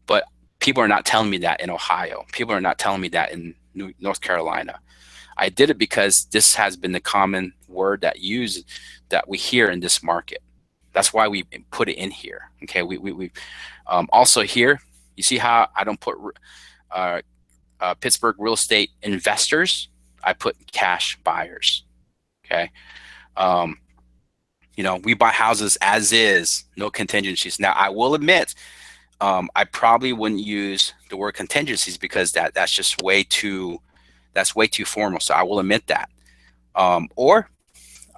But people are not telling me that in Ohio. People are not telling me that in North Carolina. I did it because this has been the common word that we hear in this market. That's why we put it in here. Okay, we also here, you see how I don't put Pittsburgh real estate investors. I put cash buyers. Okay, we buy houses as is, no contingencies. Now I will admit, I probably wouldn't use the word contingencies because that's just way too formal. So I will admit that. Or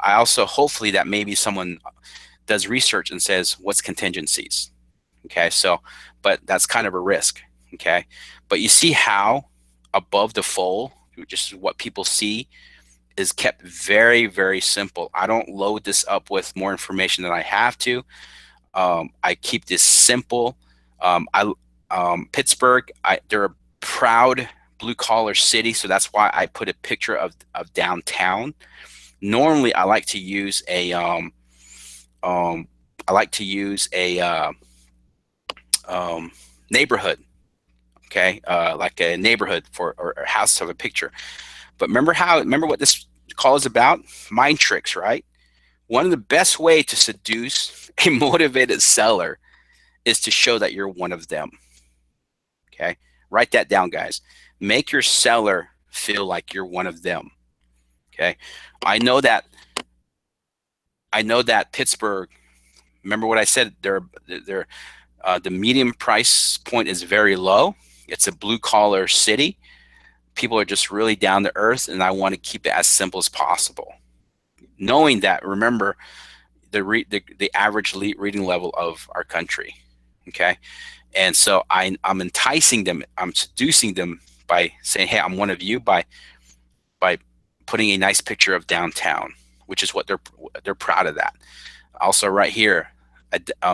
I also, hopefully that maybe someone does research and says, what's contingencies? Okay, so, but that's kind of a risk. Okay, but you see how above the fold, just what people see, is kept very, very simple. I don't load this up with more information than I have to. I keep this simple. Pittsburgh, they're a proud blue collar city, so that's why I put a picture of downtown. Normally, I like to use a neighborhood. okay, like a neighborhood for or a house of a picture. But remember what this call is about? Mind tricks, right? One of the best way to seduce a motivated seller is to show that you're one of them. Okay, write that down, guys. Make your seller feel like you're one of them. Okay, I know that Pittsburgh. Remember what I said? The medium price point is very low. It's a blue collar city. People are just really down to earth, and I want to keep it as simple as possible. Knowing that, remember the average reading level of our country. Okay, and so I'm enticing them. I'm seducing them by saying, "Hey, I'm one of you." By putting a nice picture of downtown, which is what they're proud of that. Also, right here,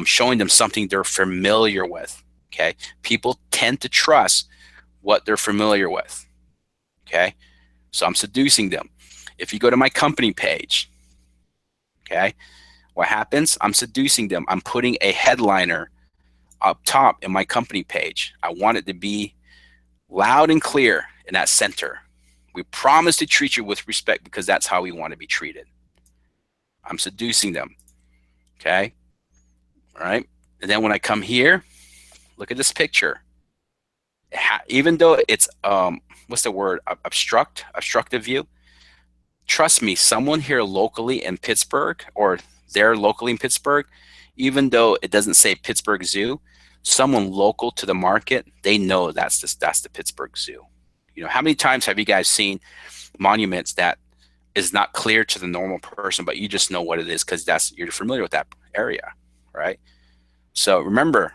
showing them something they're familiar with. Okay, people tend to trust what they're familiar with. Okay, so I'm seducing them. If you go to my company page, okay, what happens? I'm seducing them. I'm putting a headliner up top in my company page. I want it to be loud and clear in that center. We promise to treat you with respect because that's how we want to be treated. I'm seducing them. Okay. All right. And then when I come here, look at this picture. Even though it's what's the word? Obstructive view. Trust me, someone here locally in Pittsburgh or they're locally in Pittsburgh, even though it doesn't say Pittsburgh Zoo, someone local to the market, they know that's the Pittsburgh Zoo. You know, how many times have you guys seen monuments that is not clear to the normal person, but you just know what it is because you're familiar with that area, right? So remember,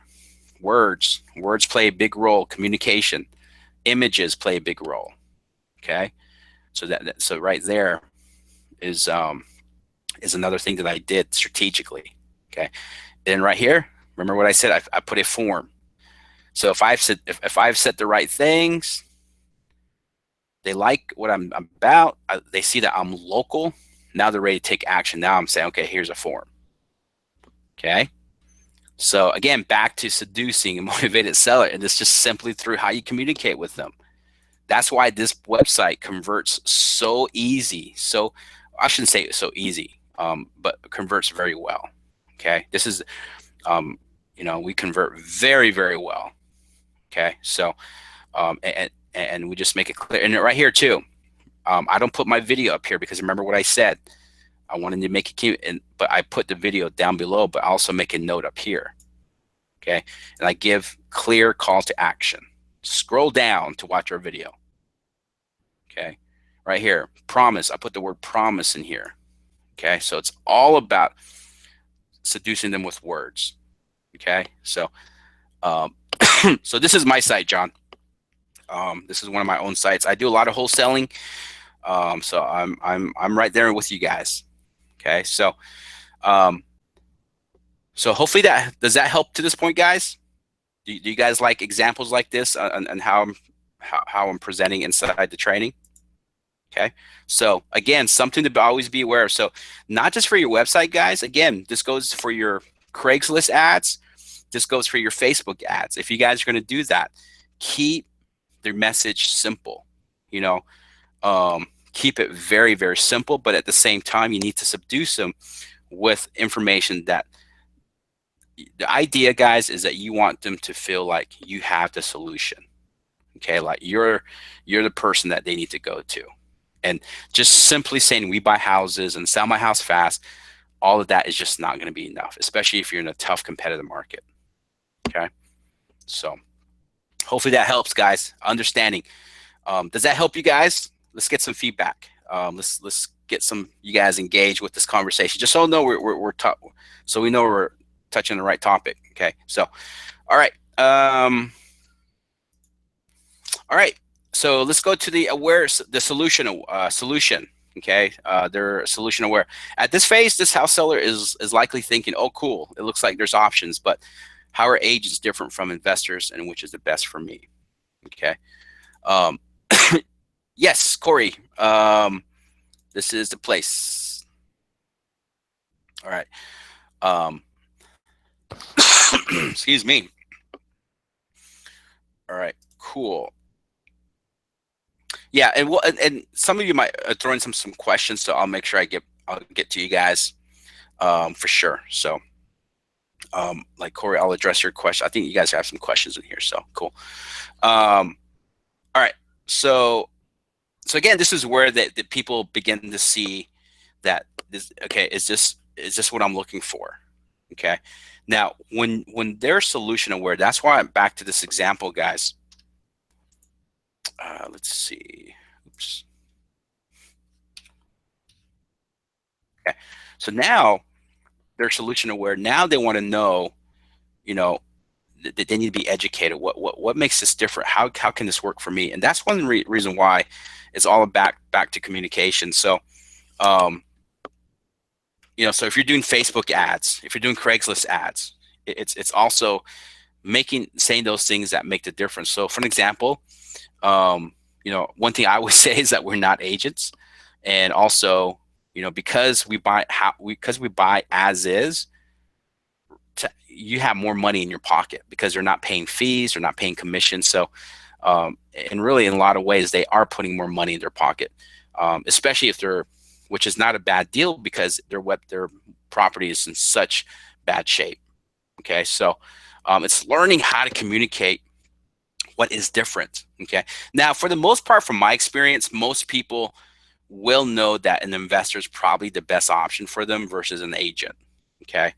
words play a big role. Communication, images play a big role. Okay, so right there is another thing that I did strategically. Okay, and right here, remember what I said? I put a form. So if I've said the right things, they like what I'm about. They see that I'm local. Now they're ready to take action. Now I'm saying, okay, here's a form. Okay. So again, back to seducing a motivated seller, and it's just simply through how you communicate with them. That's why this website converts so easy. So I shouldn't say so easy, but converts very well. Okay. This is, we convert very, very well. Okay. So, and we just make it clear. And right here too, I don't put my video up here because remember what I said. I wanted to make it cute, but I put the video down below, but I also make a note up here. Okay. And I give clear call to action. Scroll down to watch our video. Okay. Right here, promise. I put the word promise in here. Okay. So it's all about seducing them with words. Okay. So, so this is my site, John. This is one of my own sites. I do a lot of wholesaling. So I'm right there with you guys. Okay. So, so hopefully does that help to this point, guys? Do you guys like examples like this and how I'm presenting inside the training? Okay. So again, something to always be aware of. So not just for your website, guys. Again, this goes for your Craigslist ads. This goes for your Facebook ads. If you guys are going to do that, keep their message simple. You know, keep it very, very simple. But at the same time, you need to seduce them with information that the idea, guys, is that you want them to feel like you have the solution. Okay, like you're the person that they need to go to. And just simply saying we buy houses and sell my house fast, all of that is just not going to be enough, especially if you're in a tough competitive market. Okay, so hopefully that helps, guys. Understanding. Does that help you guys? Let's get some feedback. Let's get some you guys engaged with this conversation, just so so we know we're touching the right topic. Okay, so all right. All right. So let's go to the solution. Okay, they're solution aware. At this phase, this house seller is likely thinking, "Oh, cool! It looks like there's options, but how are agents different from investors, and which is the best for me?" Okay. Yes, Corey. This is the place. All right. Excuse me. All right. Cool. Yeah, and some of you might throw in some questions, so I'll make sure I'll get to you guys for sure. So like Corey, I'll address your question. I think you guys have some questions in here, so cool. Um, all right, so again, this is where the people begin to see that this, okay, is this what I'm looking for? Okay, now when they're solution aware, that's why I'm back to this example, guys. Let's see. Oops. Okay, so now they're solution aware. Now they want to know, you know, that they need to be educated. What makes this different? How can this work for me? And that's one reason why it's all back to communication. So, um, so if you're doing Facebook ads, if you're doing Craigslist ads, it's also saying those things that make the difference. So, for an example, one thing I always say is that we're not agents, and also, because we buy as is, you have more money in your pocket because they're not paying fees, they're not paying commissions. So, and really, in a lot of ways, they are putting more money in their pocket, especially if which is not a bad deal because their property is in such bad shape. Okay, so it's learning how to communicate what is different. Okay, now for the most part, from my experience, most people will know that an investor is probably the best option for them versus an agent. Okay.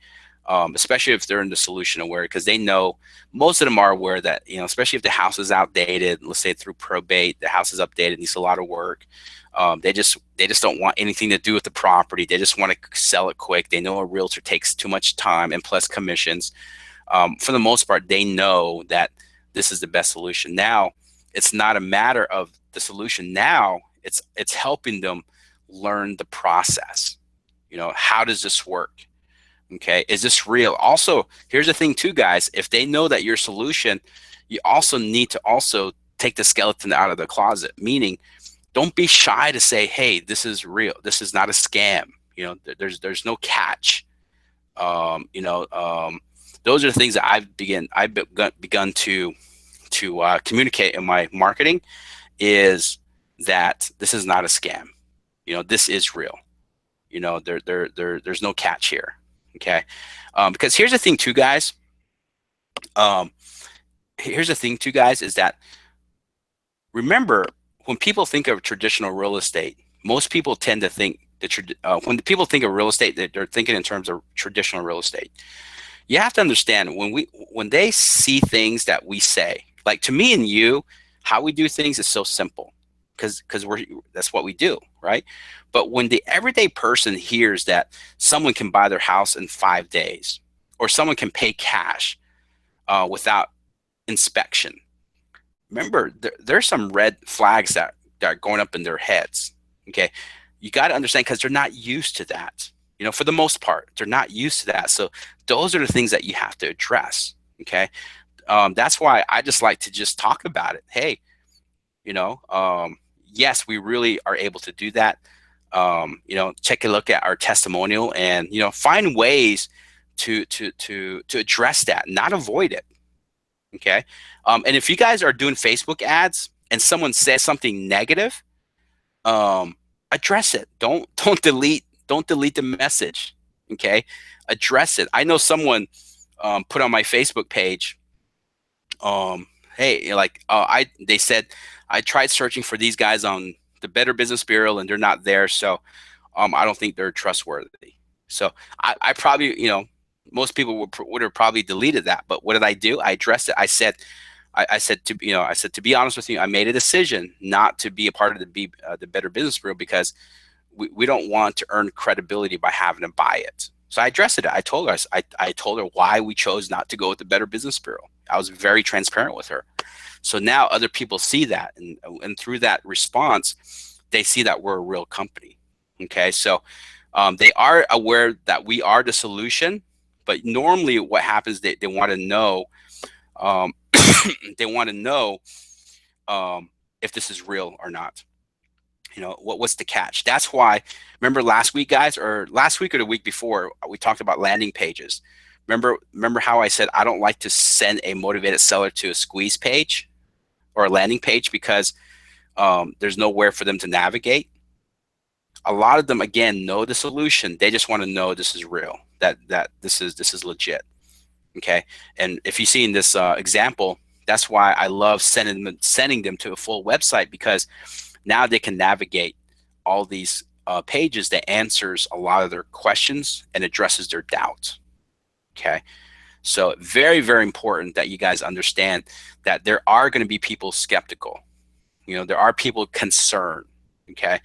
Especially if they're in the solution aware, because they know, most of them are aware that, especially if the house is outdated, let's say through probate, the house is updated, needs a lot of work. They just don't want anything to do with the property. They just want to sell it quick. They know a realtor takes too much time and plus commissions. For the most part, they know that this is the best solution. Now, it's not a matter of the solution. Now, it's helping them learn the process. How does this work? Okay, is this real? Also, here's the thing too, guys. If they know that your solution, you also need to also take the skeleton out of the closet, meaning don't be shy to say, hey, this is real. This is not a scam. There's no catch. Those are the things that I've begun to communicate in my marketing, is that this is not a scam. This is real. There's no catch here. Okay, because here's the thing too, guys. Is that, remember, when people think of traditional real estate, most people tend to think when people think of real estate, they're thinking in terms of traditional real estate. You have to understand, when they see things that we say, like to me and you, how we do things is so simple because that's what we do, right? But when the everyday person hears that someone can buy their house in 5 days, or someone can pay cash without inspection, remember, there's some red flags that are going up in their heads. Okay, you got to understand, because they're not used to that. For the most part, they're not used to that. So those are the things that you have to address. Okay, that's why I just like to just talk about it. Hey, yes, we really are able to do that. Take a look at our testimonial and find ways to address that, not avoid it. Okay, and if you guys are doing Facebook ads and someone says something negative, address it. Don't delete the message. Okay, address it. I know someone put on my Facebook page, hey, they said, I tried searching for these guys on the Better Business Bureau and they're not there, so I don't think they're trustworthy. So I probably, most people would have probably deleted that. But what did I do? I addressed it. I said to be honest with you, I made a decision not to be a part of the Better Business Bureau because we don't want to earn credibility by having to buy it. So I addressed it. I told her why we chose not to go with the Better Business Bureau. I was very transparent with her. So now other people see that, and through that response, they see that we're a real company. Okay, so they are aware that we are the solution, but normally what happens, they want to know, they want to know if this is real or not. What's the catch? That's why, remember last week, guys, or last week or the week before, we talked about landing pages. Remember how I said I don't like to send a motivated seller to a squeeze page or a landing page because there's nowhere for them to navigate. A lot of them, again, know the solution. They just want to know this is real, that this is legit. Okay, and if you see in this example, that's why I love sending them to a full website, because now they can navigate all these pages that answers a lot of their questions and addresses their doubts. Okay, so very, very important that you guys understand that there are going to be people skeptical. There are people concerned. Okay,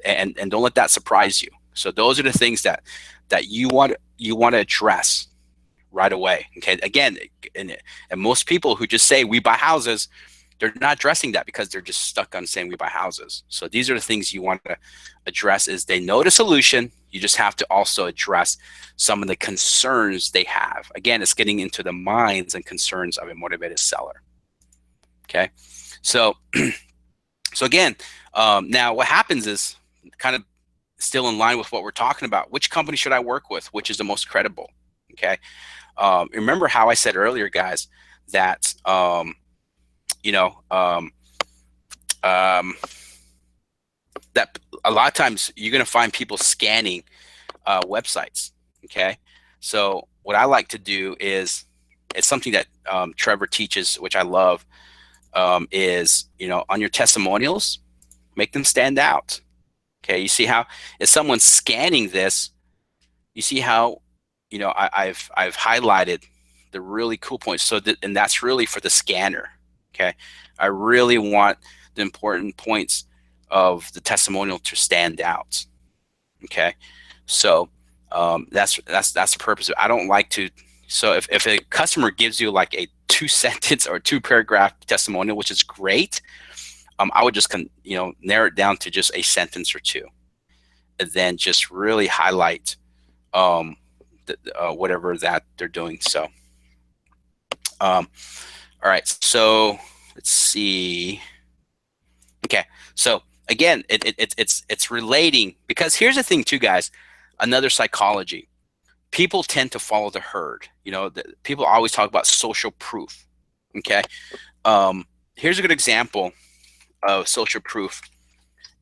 and don't let that surprise you. So those are the things that you want to address right away. Okay, again, and most people who just say we buy houses, they're not addressing that because they're just stuck on saying we buy houses. So these are the things you want to address. Is they know the solution, you just have to also address some of the concerns they have. Again, it's getting into the minds and concerns of a motivated seller. Okay, so so again, now what happens is kind of still in line with what we're talking about. Which company should I work with? Which is the most credible? Okay, remember how I said earlier, guys, that that a lot of times you're going to find people scanning websites. Okay, so what I like to do is, it's something that Trevor teaches, which I love, is on your testimonials, make them stand out. Okay, you see how if someone's scanning this, you see how I've highlighted the really cool points. So and that's really for the scanner. Okay, I really want the important points of the testimonial to stand out. Okay, so that's the purpose. I don't like to. So if a customer gives you like a 2-sentence or 2-paragraph testimonial, which is great, I would just narrow it down to just a sentence or two, and then just really highlight whatever that they're doing. So all right, so let's see. Okay, so again, it's relating, because here's the thing too, guys. Another psychology. People tend to follow the herd. People always talk about social proof. Okay, here's a good example of social proof.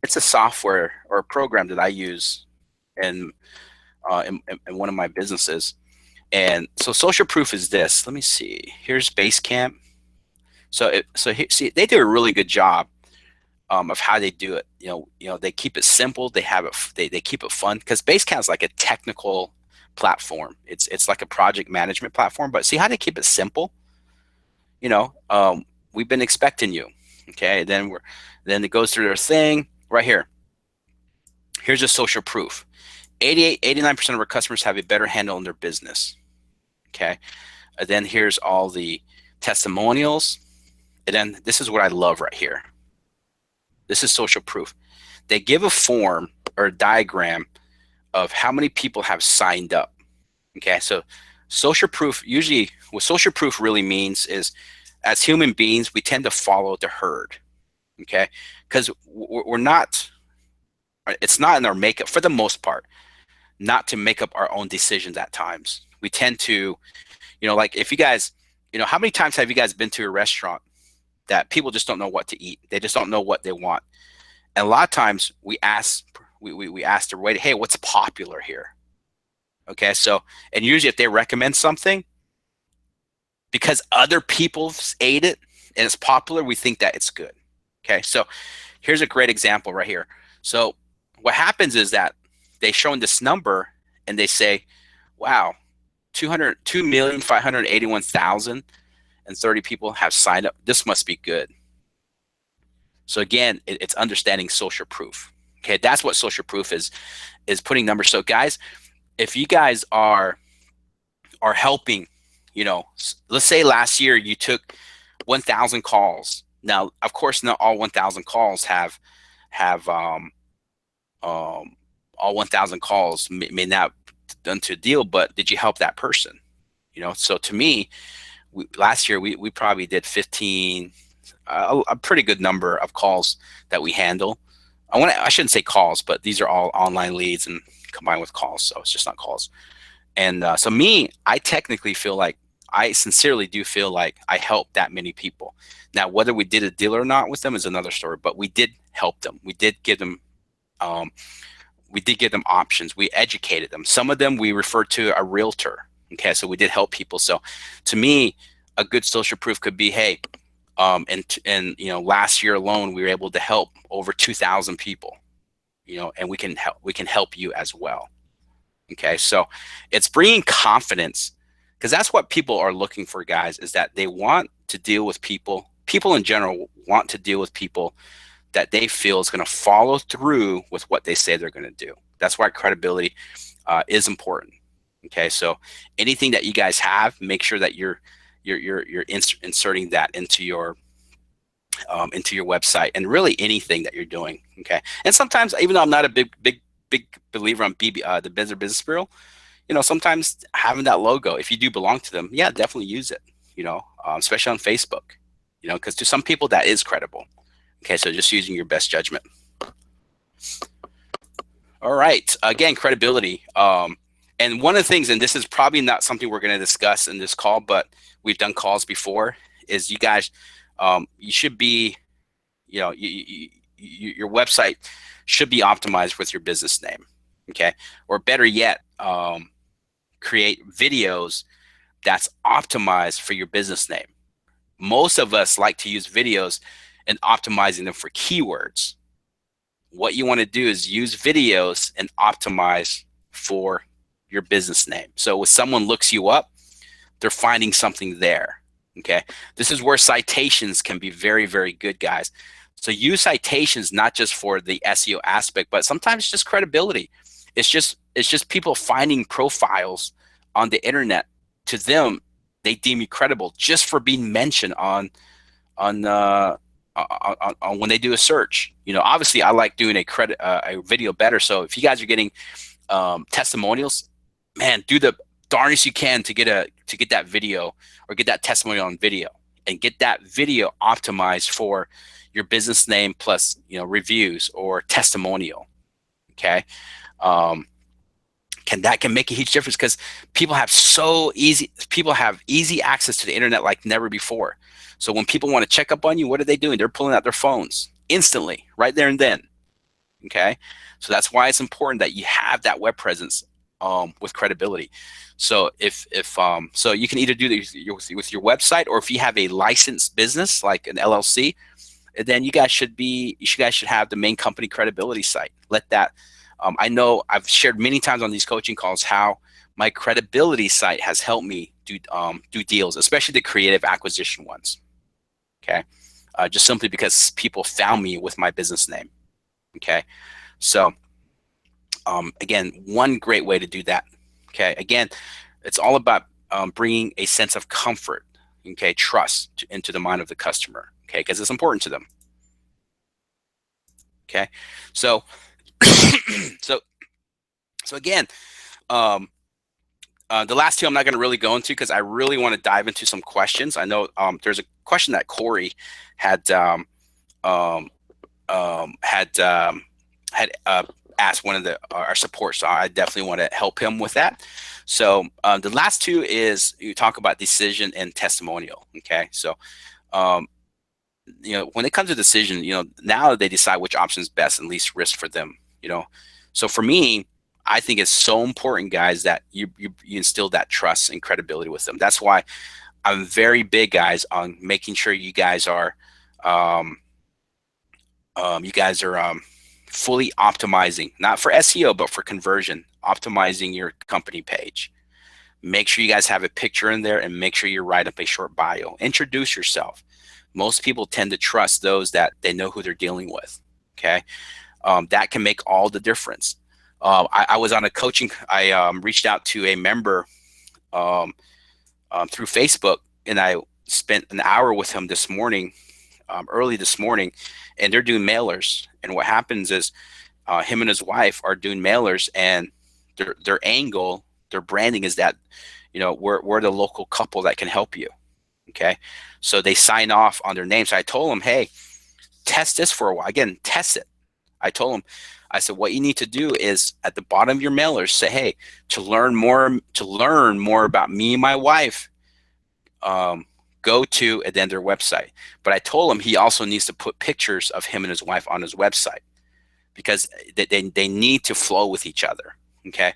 It's a software or a program that I use in one of my businesses. And so social proof is this. Let me see. Here's Basecamp. See, they do a really good job of how they do it. They keep it simple. They have it. They keep it fun, because Basecamp is like a technical platform. It's like a project management platform. But see how they keep it simple. We've been expecting you. Okay, then it goes through their thing right here. Here's a social proof. 89% of our customers have a better handle on their business. Okay, and then here's all the testimonials. And then this is what I love right here. This is social proof. They give a form or a diagram of how many people have signed up. Okay, so social proof, usually what social proof really means is, as human beings, we tend to follow the herd. Okay, because we're not, it's not in our makeup, for the most part, not to make up our own decisions at times. We tend to, like if you guys, how many times have you guys been to a restaurant that people just don't know what to eat? They just don't know what they want. And a lot of times we ask the waiter, hey, what's popular here? Okay, so, and usually if they recommend something, because other people ate it and it's popular, we think that it's good. Okay, so here's a great example right here. So what happens is that they show this number and they say, wow, 2,581,030 people have signed up. This must be good. So again, it's understanding social proof. Okay, that's what social proof is putting numbers. So guys, if you guys are helping, let's say last year you took 1,000 calls. Now, of course, not all 1,000 calls have all 1,000 calls may not done to a deal, but did you help that person? So to me, last year we probably did 15, a pretty good number of calls that we handle. I shouldn't say calls, but these are all online leads and combined with calls, so it's just not calls. And so me, I technically feel like I sincerely do feel like I helped that many people. Now, whether we did a deal or not with them is another story, but we did help them. Um, we did give them options. We educated them. Some of them we referred to a realtor. Okay, so we did help people. So, to me, a good social proof could be, hey, and last year alone we were able to help over 2,000 people. And we can help you as well. Okay, so it's bringing confidence, because that's what people are looking for, guys, is that they want to deal with people. People in general want to deal with people that they feel is going to follow through with what they say they're going to do. That's why credibility is important. Okay, so anything that you guys have, make sure that you're inserting that into your website, and really anything that you're doing. Okay, and sometimes, even though I'm not a big believer on the Business Bureau, sometimes having that logo, if you do belong to them, yeah, definitely use it. Especially on Facebook. Because to some people that is credible. Okay, so just using your best judgment. All right, again, credibility. And one of the things, and this is probably not something we're going to discuss in this call, but we've done calls before, is you guys, you should be, your website should be optimized with your business name. Okay, or better yet, create videos that's optimized for your business name. Most of us like to use videos and optimizing them for keywords. What you want to do is use videos and optimize for your business name. So when someone looks you up, they're finding something there. Okay, this is where citations can be very, very good, guys. So use citations not just for the SEO aspect, but sometimes just credibility. It's just people finding profiles on the internet. To them, they deem you credible just for being mentioned on when they do a search. Obviously, I like doing a video better. So if you guys are getting testimonials, man, do the darnest you can to get that video or get that testimonial on video, and get that video optimized for your business name plus reviews or testimonial. Okay, can make a huge difference, because people have easy access to the internet like never before. So when people want to check up on you, what are they doing? They're pulling out their phones instantly, right there and then. Okay, so that's why it's important that you have that web presence with credibility. So so you can either do this with your website, or if you have a licensed business like an LLC, then you guys should have the main company credibility site. Let that. I know I've shared many times on these coaching calls how my credibility site has helped me do deals, especially the creative acquisition ones. Okay, just simply because people found me with my business name. Okay, so again, one great way to do that. Okay, again, it's all about bringing a sense of comfort, okay, trust into the mind of the customer. Okay, because it's important to them. Okay, so so again, the last two I'm not going to really go into, because I really want to dive into some questions. I know there's a question that Corey had asked one of our support, so I definitely want to help him with that. So the last two is you talk about decision and testimonial. Okay, so when it comes to decision, now they decide which option is best and least risk for them. So for me, I think it's so important, guys, that you instill that trust and credibility with them. That's why I'm very big, guys, on making sure you guys are fully optimizing, not for SEO, but for conversion, optimizing your company page. Make sure you guys have a picture in there, and make sure you write up a short bio. Introduce yourself. Most people tend to trust those that they know who they're dealing with. Okay, that can make all the difference. I was on a coaching. I reached out to a member through Facebook, and I spent an hour with him this morning, early this morning, and they're doing mailers. And what happens is him and his wife are doing mailers, and their angle, their branding is that, we're the local couple that can help you. Okay, so they sign off on their name. So I told them, hey, test this for a while. Again, test it. I told them, I said, what you need to do is at the bottom of your mailers say, hey, to learn more about me and my wife, um, go to and then their website. But I told him he also needs to put pictures of him and his wife on his website because they need to flow with each other. Okay.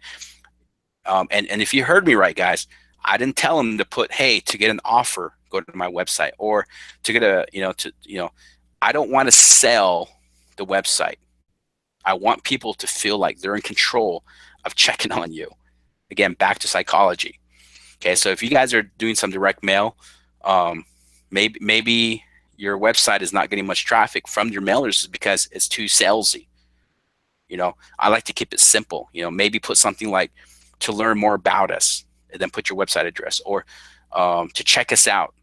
And if you heard me right, guys, I didn't tell him to put, hey, to get an offer, go to my website, or to get a, I don't want to sell the website. I want people to feel like they're in control of checking on you. Again, back to psychology. Okay, so if you guys are doing some direct mail, um, maybe your website is not getting much traffic from your mailers because it's too salesy. I like to keep it simple. Maybe put something like to learn more about us, and then put your website address, or to check us out,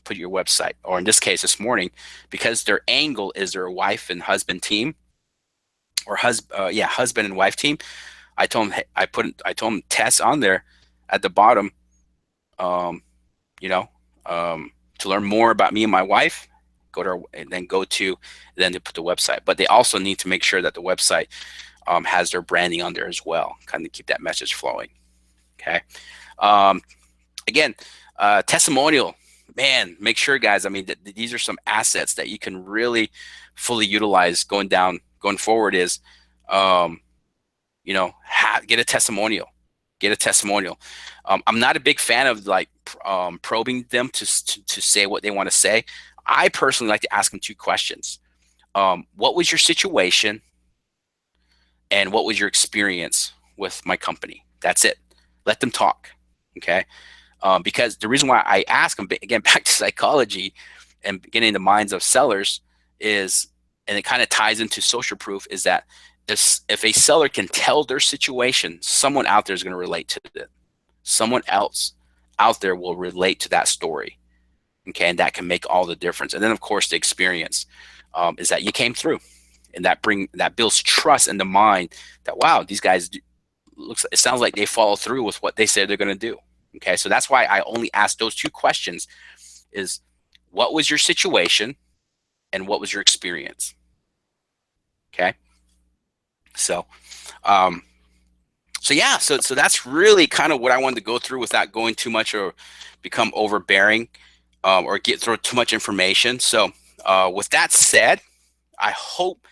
put your website. Or in this case, this morning, because their angle is their wife and husband team, or husband and wife team. I told him I told him Tess on there at the bottom. Um, you know, to learn more about me and my wife, go to our, and then go to then to put the website. But they also need to make sure that the website has their branding on there as well, kind of keep that message flowing. Okay. Um, Again, testimonial, man, make sure, guys. I mean, these are some assets that you can really fully utilize going forward. Is um, get a testimonial. Get a testimonial. I'm not a big fan of like probing them to say what they want to say. I personally like to ask them two questions. What was your situation, and what was your experience with my company? That's it. Let them talk. Okay. Because the reason why I ask them, again, back to psychology and getting in the minds of sellers is, and it kind of ties into social proof, is that if a seller can tell their situation, someone out there is going to relate to it. Someone else out there will relate to that story. Okay. And that can make all the difference. And then, of course, the experience is that you came through, and that builds trust in the mind that, wow, these guys it sounds like they follow through with what they say they're going to do. Okay, so that's why I only ask those two questions: is what was your situation, and what was your experience? Okay, so um, yeah, so that's really kind of what I wanted to go through without going too much or become overbearing, or throw too much information. So with that said, I hope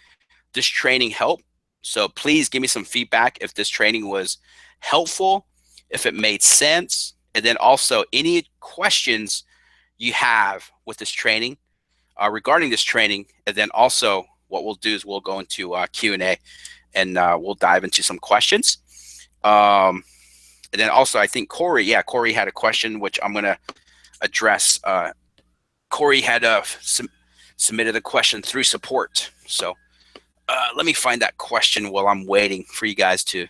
this training helped. So please give me some feedback if this training was helpful, if it made sense, and then also any questions you have with this training, regarding this training. And then also what we'll do is we'll go into Q&A, and we'll dive into some questions. And then also I think Corey had a question, which I'm going to address. Corey had submitted a question through support. So let me find that question while I'm waiting for you guys to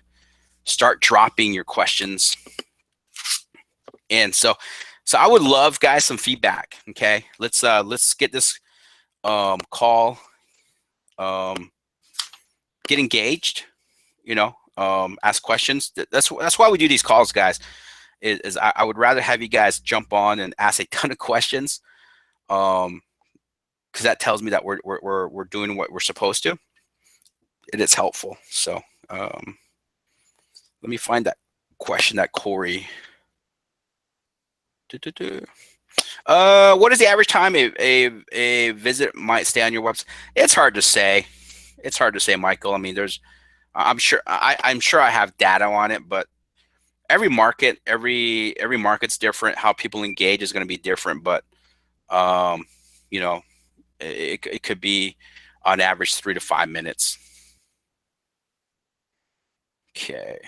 start dropping your questions. And so I would love, guys, some feedback. Okay, let's get this call, get engaged. Ask questions. That's why we do these calls, guys. Is I would rather have you guys jump on and ask a ton of questions, because that tells me that we're doing what we're supposed to, and it's helpful. So let me find that question that Corey. What is the average time a visit might stay on your website? It's hard to say. It's hard to say, Michael. I mean, I'm sure I have data on it, but every market's different. How people engage is going to be different, but um, you know, it could be on average 3 to 5 minutes. Okay.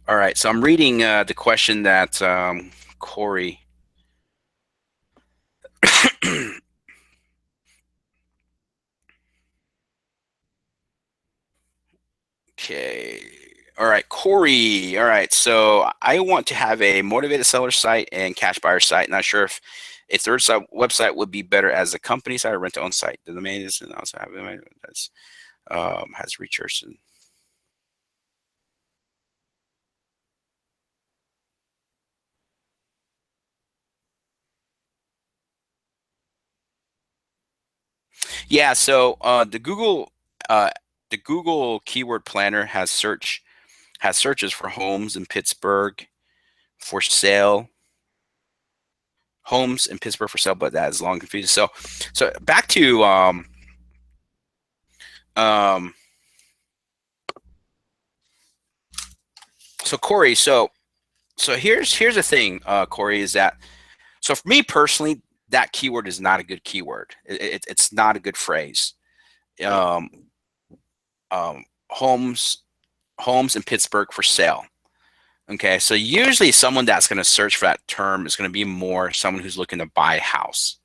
All right. So I'm reading the question that Corey. Okay. All right, Corey. All right. So I want to have a motivated seller site and cash buyer site. Not sure if a third site website would be better as a company site or rent to own site. The domain is, and also have that's has research. And yeah. So the Google keyword planner has search has searches for homes in Pittsburgh for sale. Homes in Pittsburgh for sale, but that is long confusing. So back to um, so Corey. So here's the thing, Corey, is that so for me personally, that keyword is not a good keyword. It's not a good phrase. Um, homes in Pittsburgh for sale. Okay, so usually someone that's going to search for that term is going to be more someone who's looking to buy a house.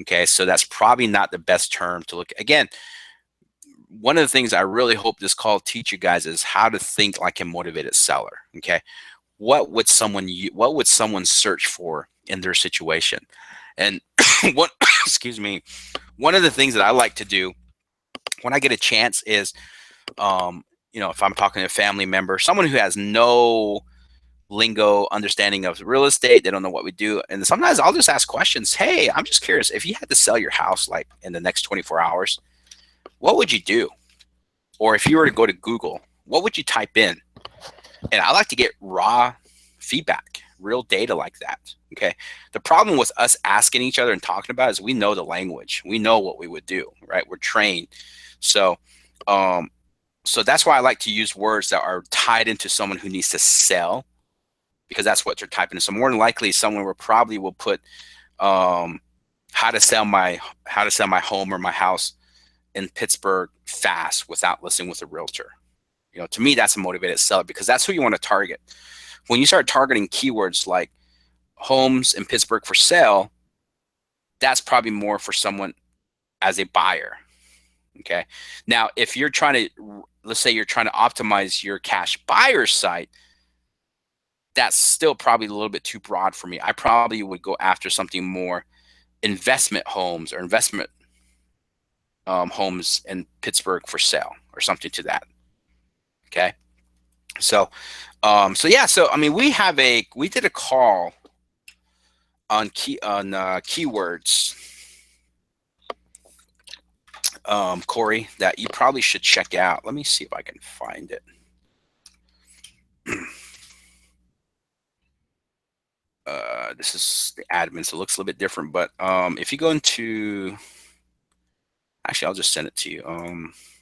Okay, so that's probably not the best term to look at. Again, one of the things I really hope this call teach you guys is how to think like a motivated seller. Okay, what would someone search for in their situation? And what excuse me, one of the things that I like to do when I get a chance is if I'm talking to a family member, someone who has no lingo understanding of real estate, they don't know what we do, and sometimes I'll just ask questions. Hey, I'm just curious, if you had to sell your house like in the next 24 hours, what would you do? Or if you were to go to Google, what would you type in? And I like to get raw feedback, real data like that. Okay. The problem with us asking each other and talking about it is we know the language. We know what we would do, right? We're trained. So that's why I like to use words that are tied into someone who needs to sell, because that's what they're typing in. So more than likely, someone will put how to sell my home or my house in Pittsburgh fast without listening with a realtor. To me, that's a motivated seller, because that's who you want to target. When you start targeting keywords like homes in Pittsburgh for sale, that's probably more for someone as a buyer. Okay. Now, if you're let's say you're trying to optimize your cash buyer site, that's still probably a little bit too broad for me. I probably would go after something more investment homes or investment homes in Pittsburgh for sale or something to that. Okay. So I mean, we did a call on keywords, Corey, that you probably should check out. Let me see if I can find it. This is the admin, so it looks a little bit different, but if you go into, actually, I'll just send it to you.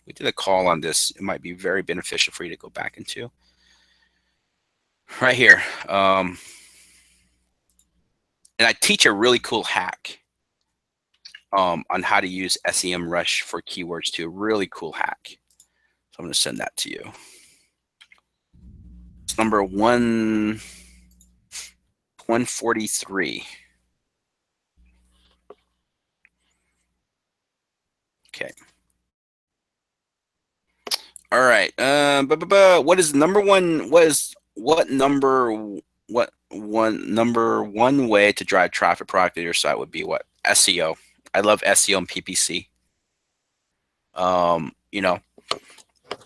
We did a call on this. It might be very beneficial for you to go back into right here. And I teach a really cool hack on how to use SEMrush for keywords too. A really cool hack. So I'm going to send that to you. It's number 143. Okay. All right. What is number one? What number one way to drive traffic product to your site would be what? SEO. I love SEO and PPC. A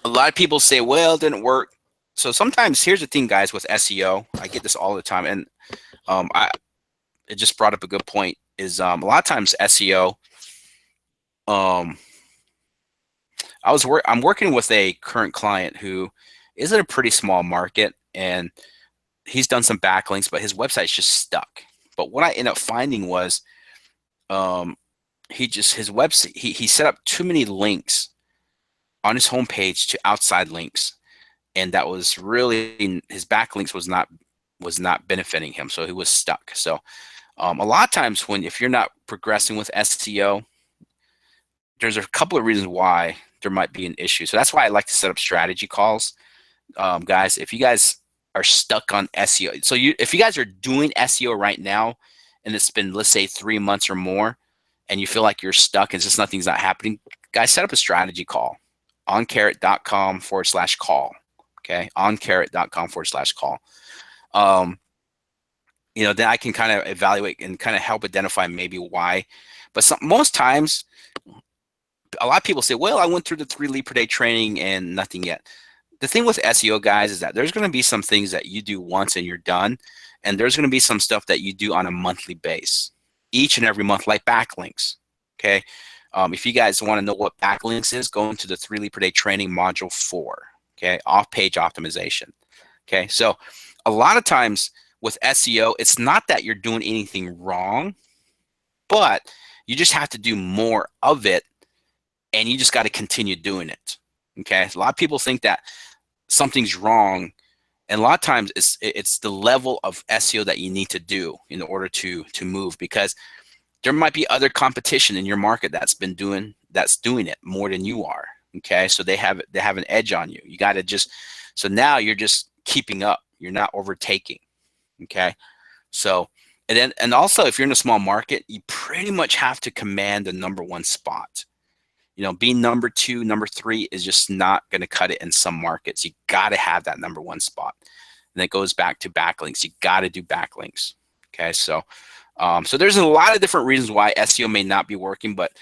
lot of people say, well, it didn't work. So sometimes, here's the thing, guys, with SEO, I get this all the time, and it just brought up a good point, is a lot of times SEO, I'm working with a current client who is in a pretty small market, and he's done some backlinks, but his website's just stuck. But what I ended up finding was his website, he set up too many links on his homepage to outside links, and that was really, his backlinks was not benefiting him, so he was stuck. So a lot of times if you're not progressing with SEO, there's a couple of reasons why there might be an issue. So that's why I like to set up strategy calls. Guys, if you guys are stuck on SEO, so if you guys are doing SEO right now and it's been, let's say, 3 months or more, and you feel like you're stuck and just nothing's not happening, guys, set up a strategy call on carrot.com/call. Okay, on carrot.com/call. Then I can kind of evaluate and kind of help identify maybe why. But most times, a lot of people say, well, I went through the 3 lead per day training and nothing yet. The thing with SEO, guys, is that there's going to be some things that you do once and you're done. And there's going to be some stuff that you do on a monthly base, each and every month, like backlinks. Okay. If you guys want to know what backlinks is, go into the 3 lead per day training module 4. Okay, off-page optimization. Okay, so a lot of times with SEO, it's not that you're doing anything wrong, but you just have to do more of it, and you just got to continue doing it. Okay, a lot of people think that something's wrong, and a lot of times it's the level of SEO that you need to do in order to move, because there might be other competition in your market that's doing it more than you are. Okay, so they have an edge on you. You got to just, so now you're just keeping up. You're not overtaking. Okay, so and also if you're in a small market, you pretty much have to command the #1 spot. You know, being number 2, number 3 is just not going to cut it in some markets. You got to have that #1 spot. And it goes back to backlinks. You got to do backlinks. Okay, so so there's a lot of different reasons why SEO may not be working, but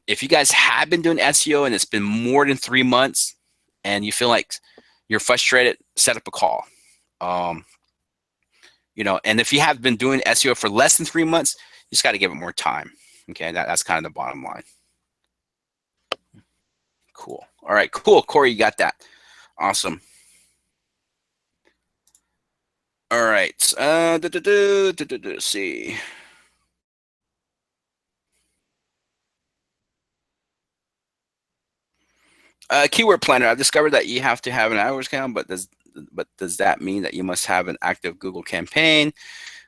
if you guys have been doing SEO and it's been more than 3 months and you feel like you're frustrated, set up a call. You know, and if you have been doing SEO for less than 3 months, you just got to give it more time. Okay, that's kind of the bottom line. Cool. All right, cool. Corey, you got that. Awesome. All right. Let's see. Keyword planner. I've discovered that you have to have an AdWords account, but does that mean that you must have an active Google campaign?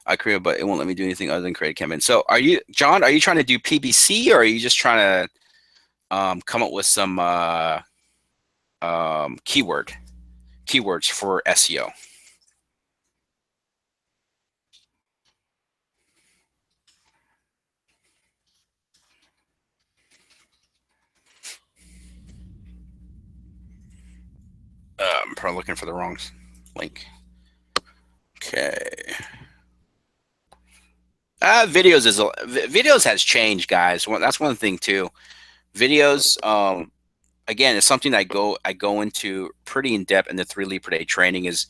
I create, but it won't let me do anything other than create a campaign. So are you, John, are you trying to do PPC, or are you just trying to come up with some keywords for SEO? I'm probably looking for the wrong link. Okay. Videos has changed, guys. That's one thing too. Videos, again, it's something I go into pretty in depth in the 3 lead per day training. Is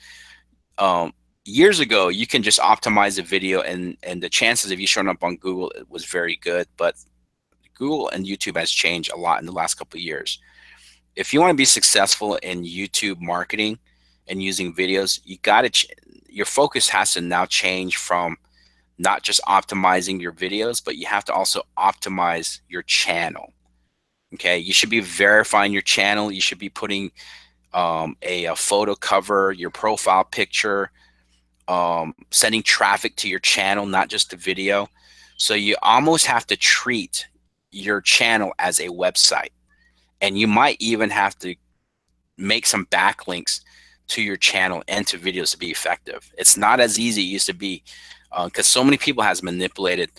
years ago you can just optimize a video, and the chances of you showing up on Google, it was very good. But Google and YouTube has changed a lot in the last couple of years. If you want to be successful in YouTube marketing and using videos, you got to your focus has to now change from not just optimizing your videos, but you have to also optimize your channel. Okay, you should be verifying your channel. You should be putting a photo cover, your profile picture, sending traffic to your channel, not just the video. So you almost have to treat your channel as a website, and you might even have to make some backlinks to your channel and to videos to be effective. It's not as easy as it used to be, because so many people has manipulated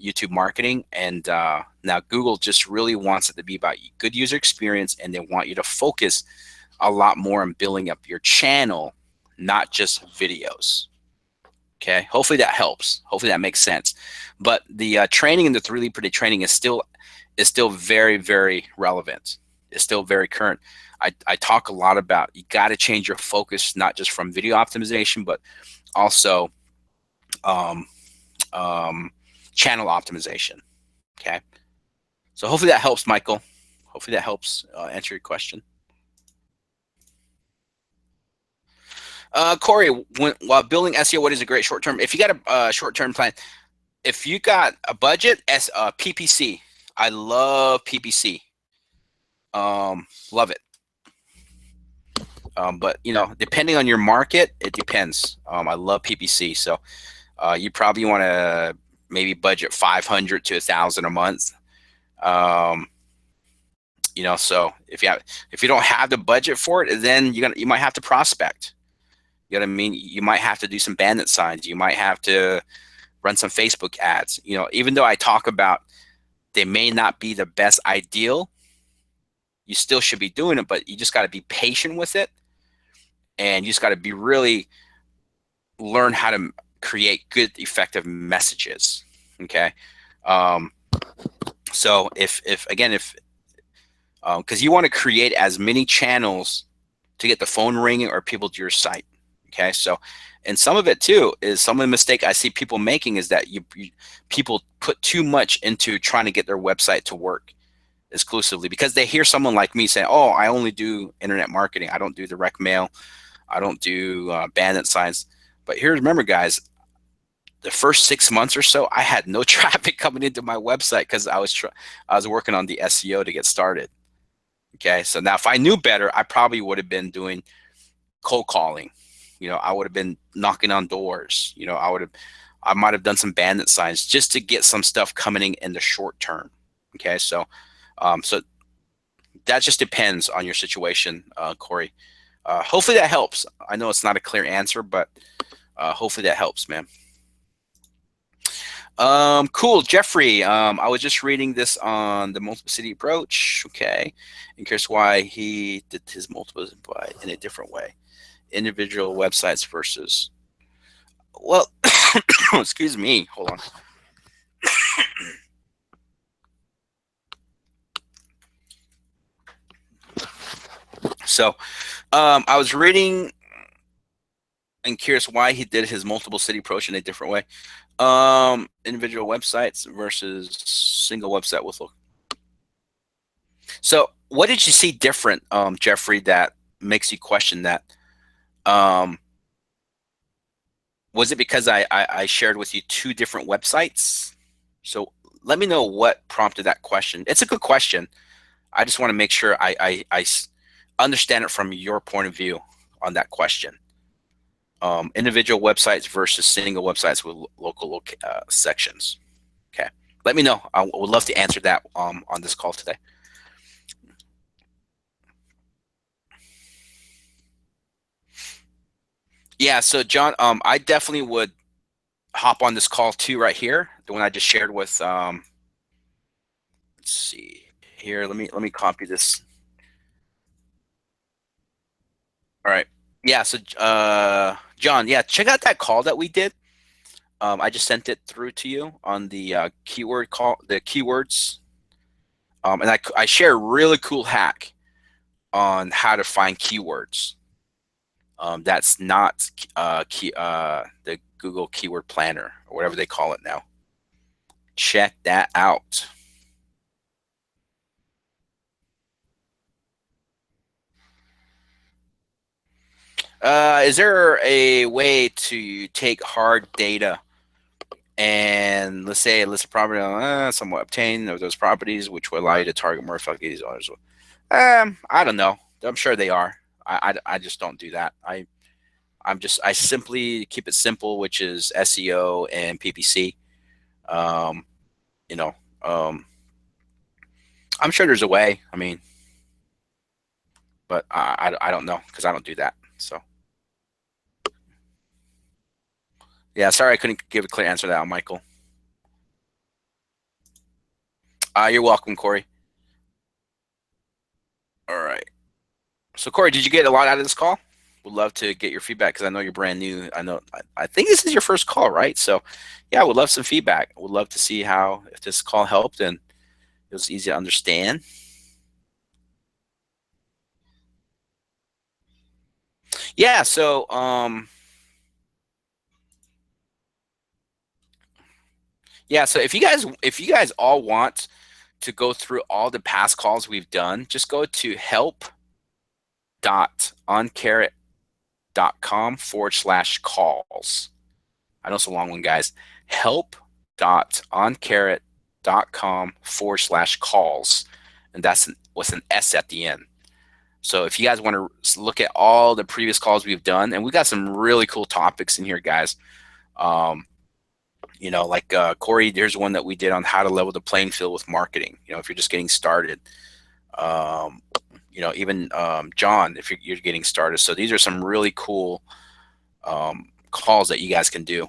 YouTube marketing, and now Google just really wants it to be about good user experience, and they want you to focus a lot more on building up your channel, not just videos. Okay, hopefully that helps. Hopefully that makes sense. But the training in the 3 lead per day training is still very, very relevant. It's still very current. I talk a lot about you got to change your focus, not just from video optimization, but also channel optimization. Okay, so hopefully that helps, Michael. Hopefully that helps answer your question. Corey, while building SEO, what is a great short-term? If you got a short-term plan, if you got a budget, PPC. I love PPC. Love it. But you know, depending on your market, it depends. I love PPC. So you probably want to maybe budget 500 to 1,000 a month. You know, so if you don't have the budget for it, then you might have to prospect. You know what I mean? You might have to do some bandit signs. You might have to run some Facebook ads. You know, even though I talk about they may not be the best ideal, you still should be doing it, but you just got to be patient with it. And you just got to be really learn how to create good, effective messages. Okay. So if because you want to create as many channels to get the phone ringing or people to your site. Okay. So, and some of it too is some of the mistake I see people making is that people put too much into trying to get their website to work. exclusively because they hear someone like me say, "Oh, I only do internet marketing. I don't do direct mail. I don't do bandit signs." But here, remember, guys, the first 6 months or so, I had no traffic coming into my website because I was working on the SEO to get started. Okay, so now if I knew better, I probably would have been doing cold calling. I would have been knocking on doors. I might have done some bandit signs just to get some stuff coming in the short term. Okay, so that just depends on your situation, Corey. Hopefully that helps. I know it's not a clear answer, but hopefully that helps, man. Cool, Jeffrey. I was just reading this on the multiple city approach. Okay, and here's why he did his multiple in a different way. Individual websites versus. Well, excuse me. Hold on. So, I was reading and curious why he did his multiple city approach in a different way. Individual websites versus single website with. So, what did you see different, Jeffrey, that makes you question that? Was it because I shared with you two different websites? So let me know what prompted that question. It's a good question. I just want to make sure I understand it from your point of view on that question. Individual websites versus single websites with local sections. Okay. Let me know. I would love to answer that on this call today. Yeah, so John, I definitely would hop on this call too right here, the one I just shared with let's see here. Let me copy this. All right. Yeah, so John, yeah, check out that call that we did. I just sent it through to you on the keyword call, the keywords. And I share a really cool hack on how to find keywords. That's not the Google Keyword Planner or whatever they call it now. Check that out. Is there a way to take hard data and let's say list a property somewhat obtain of those properties, which will allow you to target more effectively these owners? I don't know. I'm sure they are. I just don't do that. I simply keep it simple, which is SEO and PPC. Um, you know, um, I'm sure there's a way. I mean, but I don't know because I don't do that. So yeah, sorry I couldn't give a clear answer to that, Michael. You're welcome, Corey. All right. So Corey, did you get a lot out of this call? Would love to get your feedback because I know you're brand new. I think this is your first call, right? So yeah, I would love some feedback. Would love to see how if this call helped and it was easy to understand. Yeah, so yeah, so if you guys all want to go through all the past calls we've done, just go to help.oncarrot.com/calls. I know it's a long one, guys. Help.oncarrot.com/calls. And that's with an S at the end. So if you guys want to look at all the previous calls we've done, and we got some really cool topics in here, guys. Like Corey, there's one that we did on how to level the playing field with marketing. If you're just getting started. Um, even John, if you're getting started. So these are some really cool calls that you guys can do.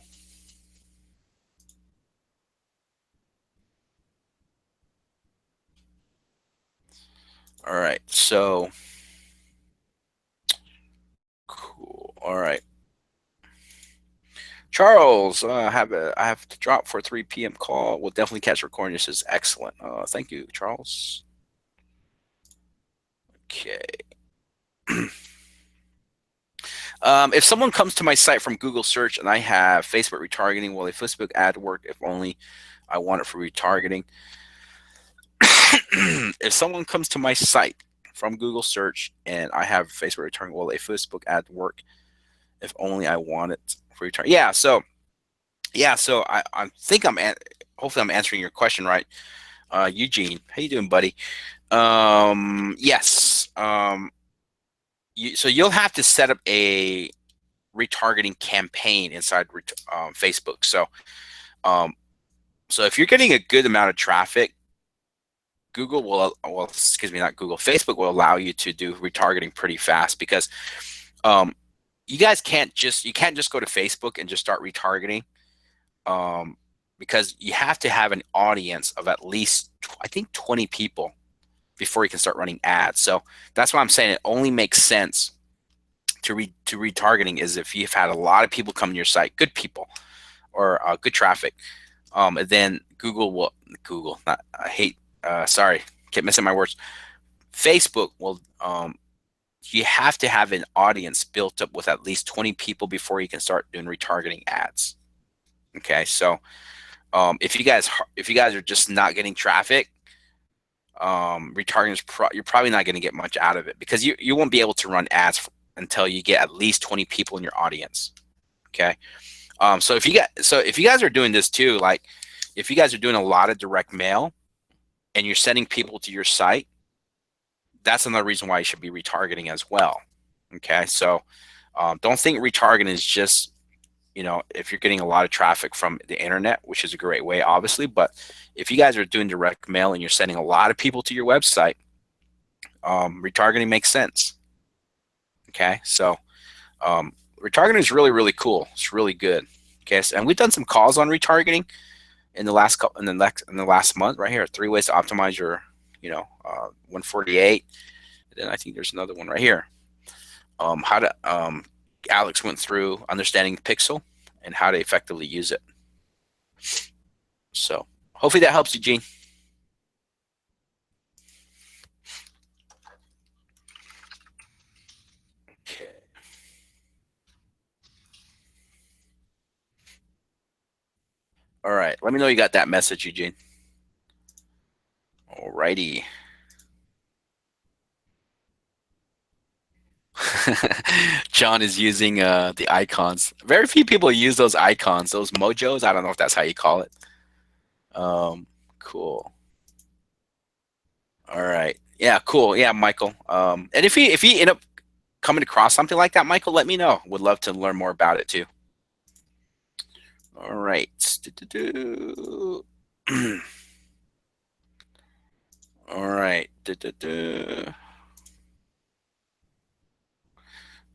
All right, so cool. All right, Charles, I have to drop for a 3 p.m. call. We'll definitely catch recording. This is excellent. Thank you, Charles. Okay. If someone comes to my site from Google search and I have Facebook retargeting, will a Facebook ad work if only I want it for retargeting? if someone comes to my site from Google search and I have Facebook return, will a Facebook ad work if only I want it for return? I think hopefully I'm answering your question right. Eugene, how you doing, buddy? Yes. So you'll have to set up a retargeting campaign inside Facebook. Um, so if you're getting a good amount of traffic, Google well, excuse me, not Google, Facebook will allow you to do retargeting pretty fast because um, you can't just go to Facebook and just start retargeting because you have to have an audience of at least I think 20 people before you can start running ads. So that's why I'm saying it only makes sense to retargeting is if you've had a lot of people come to your site, good people or good traffic, and then Google not I hate sorry, keep missing my words. Facebook will you have to have an audience built up with at least 20 people before you can start doing retargeting ads. Okay, so if you guys are just not getting traffic, retargeting is you're probably not going to get much out of it because you won't be able to run ads until you get at least 20 people in your audience. Okay. So if you guys are doing this too, like if you guys are doing a lot of direct mail and you're sending people to your site, that's another reason why you should be retargeting as well. Okay. So don't think retargeting is just, if you're getting a lot of traffic from the internet, which is a great way, obviously, but if you guys are doing direct mail and you're sending a lot of people to your website, retargeting makes sense. Okay. So retargeting is really, really cool. It's really good. Okay, so, and we've done some calls on retargeting in the last month right here. 3 ways to optimize your 148. And then I think there's another one right here. How to Alex went through understanding the pixel and how to effectively use it. So hopefully that helps you, Gene. Okay. All right. Let me know you got that message, Eugene. All righty. John is using the icons. Very few people use those icons, those mojos. I don't know if that's how you call it. Cool. All right. Yeah, cool. Yeah, Michael. And if you end up coming across something like that, Michael, let me know. Would love to learn more about it too. All right. All right.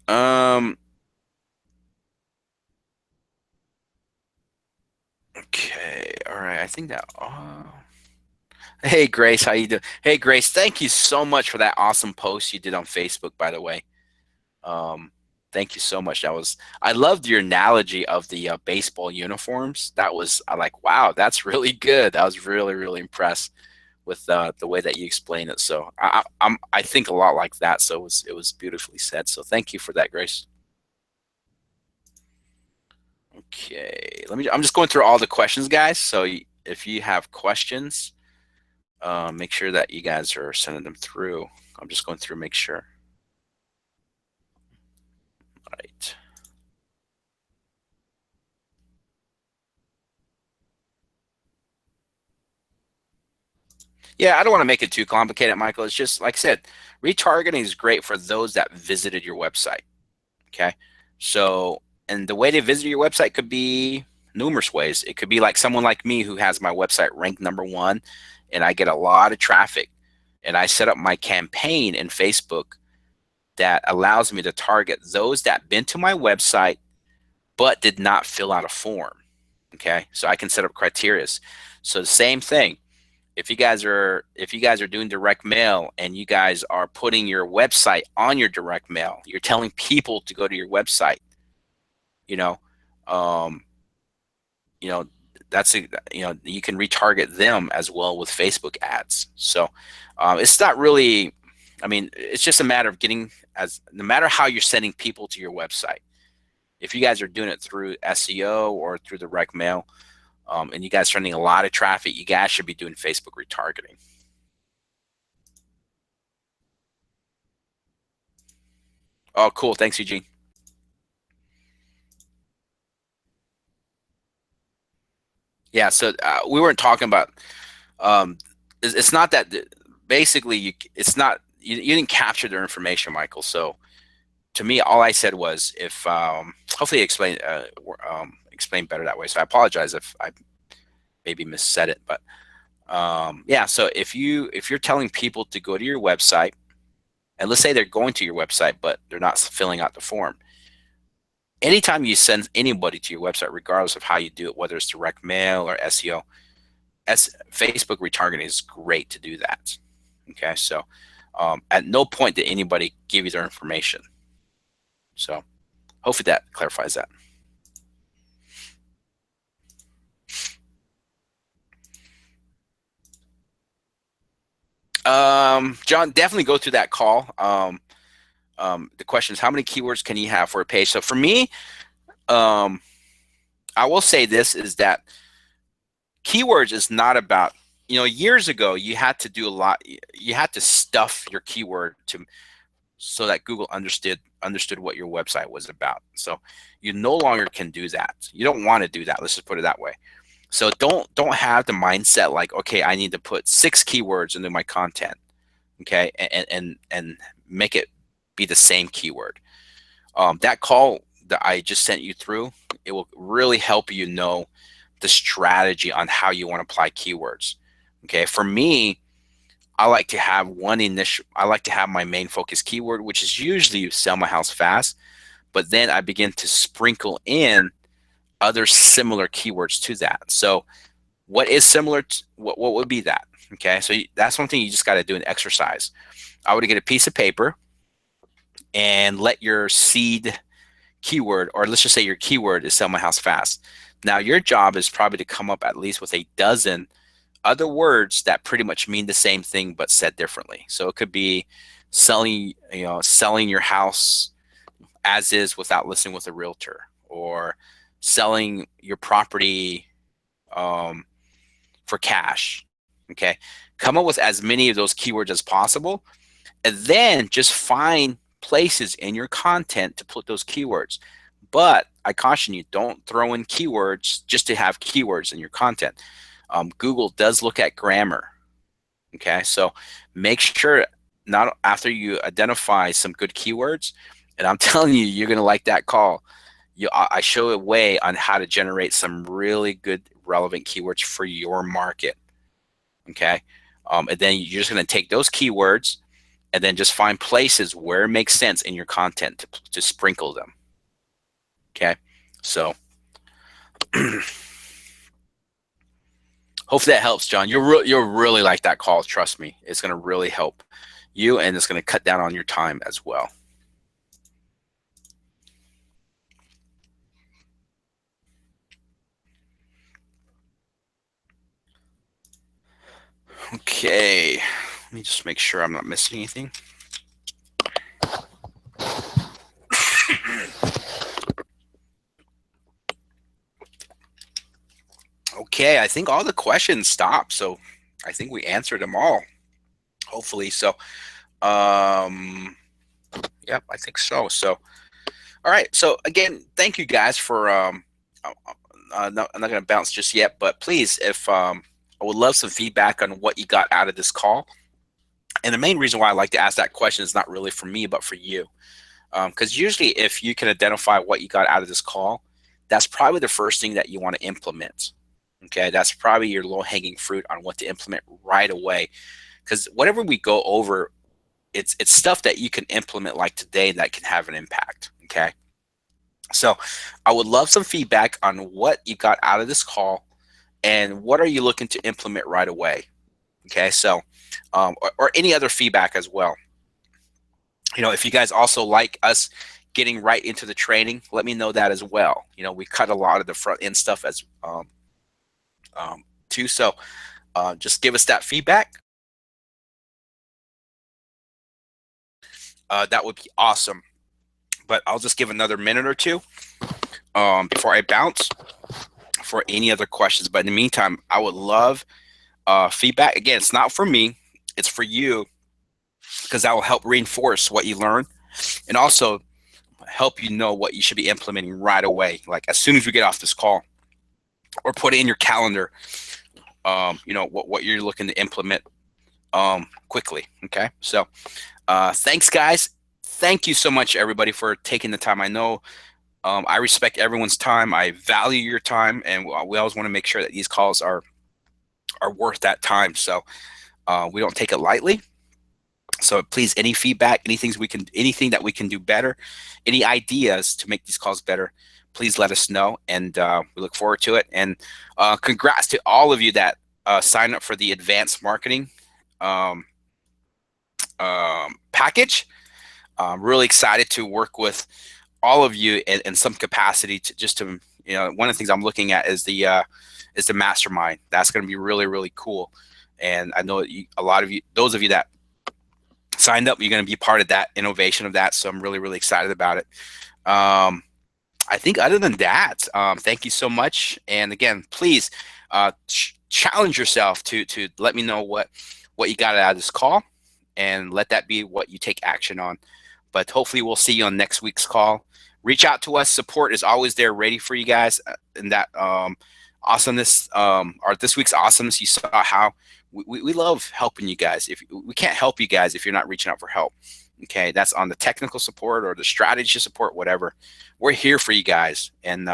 Um. Okay. All right. I think that. Hey, Grace, how you doing? Hey, Grace, thank you so much for that awesome post you did on Facebook, by the way. Um, Thank you so much. I loved your analogy of the baseball uniforms. I like, wow, that's really good. I was really, really impressed with the way that you explained it. So I think a lot like that. So it was beautifully said. So thank you for that, Grace. Okay, I'm just going through all the questions, guys. So if you have questions, make sure that you guys are sending them through. I'm just going through, make sure. All right. Yeah, I don't want to make it too complicated, Michael. It's just like I said, retargeting is great for those that visited your website. Okay. So, and the way they visit your website could be numerous ways. It could be like someone like me who has my website ranked #1 and I get a lot of traffic and I set up my campaign in Facebook that allows me to target those that been to my website but did not fill out a form. Okay. So I can set up criteria. So the same thing. If you guys are doing direct mail and you guys are putting your website on your direct mail, you're telling people to go to your website, you know, um, you know, you can retarget them as well with Facebook ads. So it's not really, I mean, it's just a matter of no matter how you're sending people to your website. If you guys are doing it through SEO or through direct mail, and you guys are sending a lot of traffic, you guys should be doing Facebook retargeting. Oh, cool. Thanks, Eugene. Yeah. So we weren't talking about. Um, it's not that basically it's not you didn't capture their information, Michael. So to me, all I said was if hopefully explain better that way. So I apologize if I maybe missaid it, but yeah. So if you're telling people to go to your website, and let's say they're going to your website, but they're not filling out the form. Anytime you send anybody to your website, regardless of how you do it, whether it's direct mail or SEO, Facebook retargeting is great to do that. Okay, so at no point did anybody give you their information. So hopefully that clarifies that. John, definitely go through that call. The question is, how many keywords can you have for a page? So for me, um, I will say this is that keywords is not about, years ago you had to do a lot. You had to stuff your keyword to so that Google understood what your website was about. So you no longer can do that. You don't want to do that. Let's just put it that way. So don't have the mindset like, okay, I need to put 6 keywords into my content, okay, and make it be the same keyword. That call that I just sent you through, it will really help you know the strategy on how you want to apply keywords. Okay, for me, I like to have I like to have my main focus keyword, which is usually sell my house fast, but then I begin to sprinkle in other similar keywords to that. So what is similar to what would be that? Okay, so that's one thing you just got to do an exercise. I would get a piece of paper and let your seed keyword, or let's just say your keyword is sell my house fast. Now your job is probably to come up at least with a dozen other words that pretty much mean the same thing but said differently. So it could be selling your house as is without listing with a realtor, or selling your property um, for cash. Okay, come up with as many of those keywords as possible, and then just find places in your content to put those keywords. But I caution you, don't throw in keywords just to have keywords in your content. Google does look at grammar. Okay, so make sure not after you identify some good keywords, and I'm telling you, you're gonna like that call. I show a way on how to generate some really good relevant keywords for your market. Okay, and then you're just gonna take those keywords and then just find places where it makes sense in your content to sprinkle them. Okay, so hopefully that helps, John. You'll really like that call. Trust me, it's gonna really help you, and it's gonna cut down on your time as well. Okay, let me just make sure I'm not missing anything. Okay, I think all the questions stopped, so I think we answered them all. Hopefully, so yep, I think so. So, all right. So again, thank you guys for I'm not going to bounce just yet, but please, if I would love some feedback on what you got out of this call. And the main reason why I like to ask that question is not really for me, but for you. Because usually, if you can identify what you got out of this call, that's probably the first thing that you want to implement. Okay, that's probably your low hanging fruit on what to implement right away. Because whatever we go over, it's stuff that you can implement like today that can have an impact. Okay, so I would love some feedback on what you got out of this call and what are you looking to implement right away. Okay, so or any other feedback as well. If you guys also like us getting right into the training, let me know that as well. We cut a lot of the front end stuff as too. So just give us that feedback. That would be awesome. But I'll just give another minute or two before I bounce for any other questions. But in the meantime, I would love feedback. Again, it's not for me, it's for you, because that will help reinforce what you learn. and also help you know what you should be implementing right away. Like as soon as we get off this call, or put it in your calendar. You know what you're looking to implement quickly. Okay, so thanks, guys. Thank you so much, everybody, for taking the time. I know I respect everyone's time. I value your time, and we always want to make sure that these calls are worth that time. So we don't take it lightly. So please, any feedback, anything that we can do better, any ideas to make these calls better, please let us know, and we look forward to it. And congrats to all of you that signed up for the advanced marketing um, package. I'm really excited to work with all of you in some capacity to one of the things I'm looking at is the mastermind. That's going to be really, really cool. And I know a lot of you, those of you that signed up, you're going to be part of that innovation of that. So I'm really, really excited about it. I think other than that, thank you so much. And again, please challenge yourself to let me know what you got out of this call, and let that be what you take action on. But hopefully we'll see you on next week's call. Reach out to us. Support is always there, ready for you guys. And that awesomeness, or this week's awesomeness, you saw how we love helping you guys. If we can't help you guys if you're not reaching out for help, okay, that's on the technical support or the strategy support, whatever. We're here for you guys, and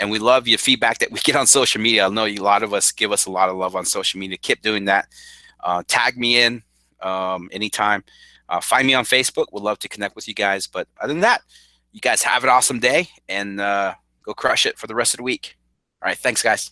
we love your feedback that we get on social media. I know a lot of us give us a lot of love on social media. Keep doing that. Tag me in anytime. Find me on Facebook. We'd love to connect with you guys. But other than that, you guys have an awesome day, and go crush it for the rest of the week. All right, thanks, guys.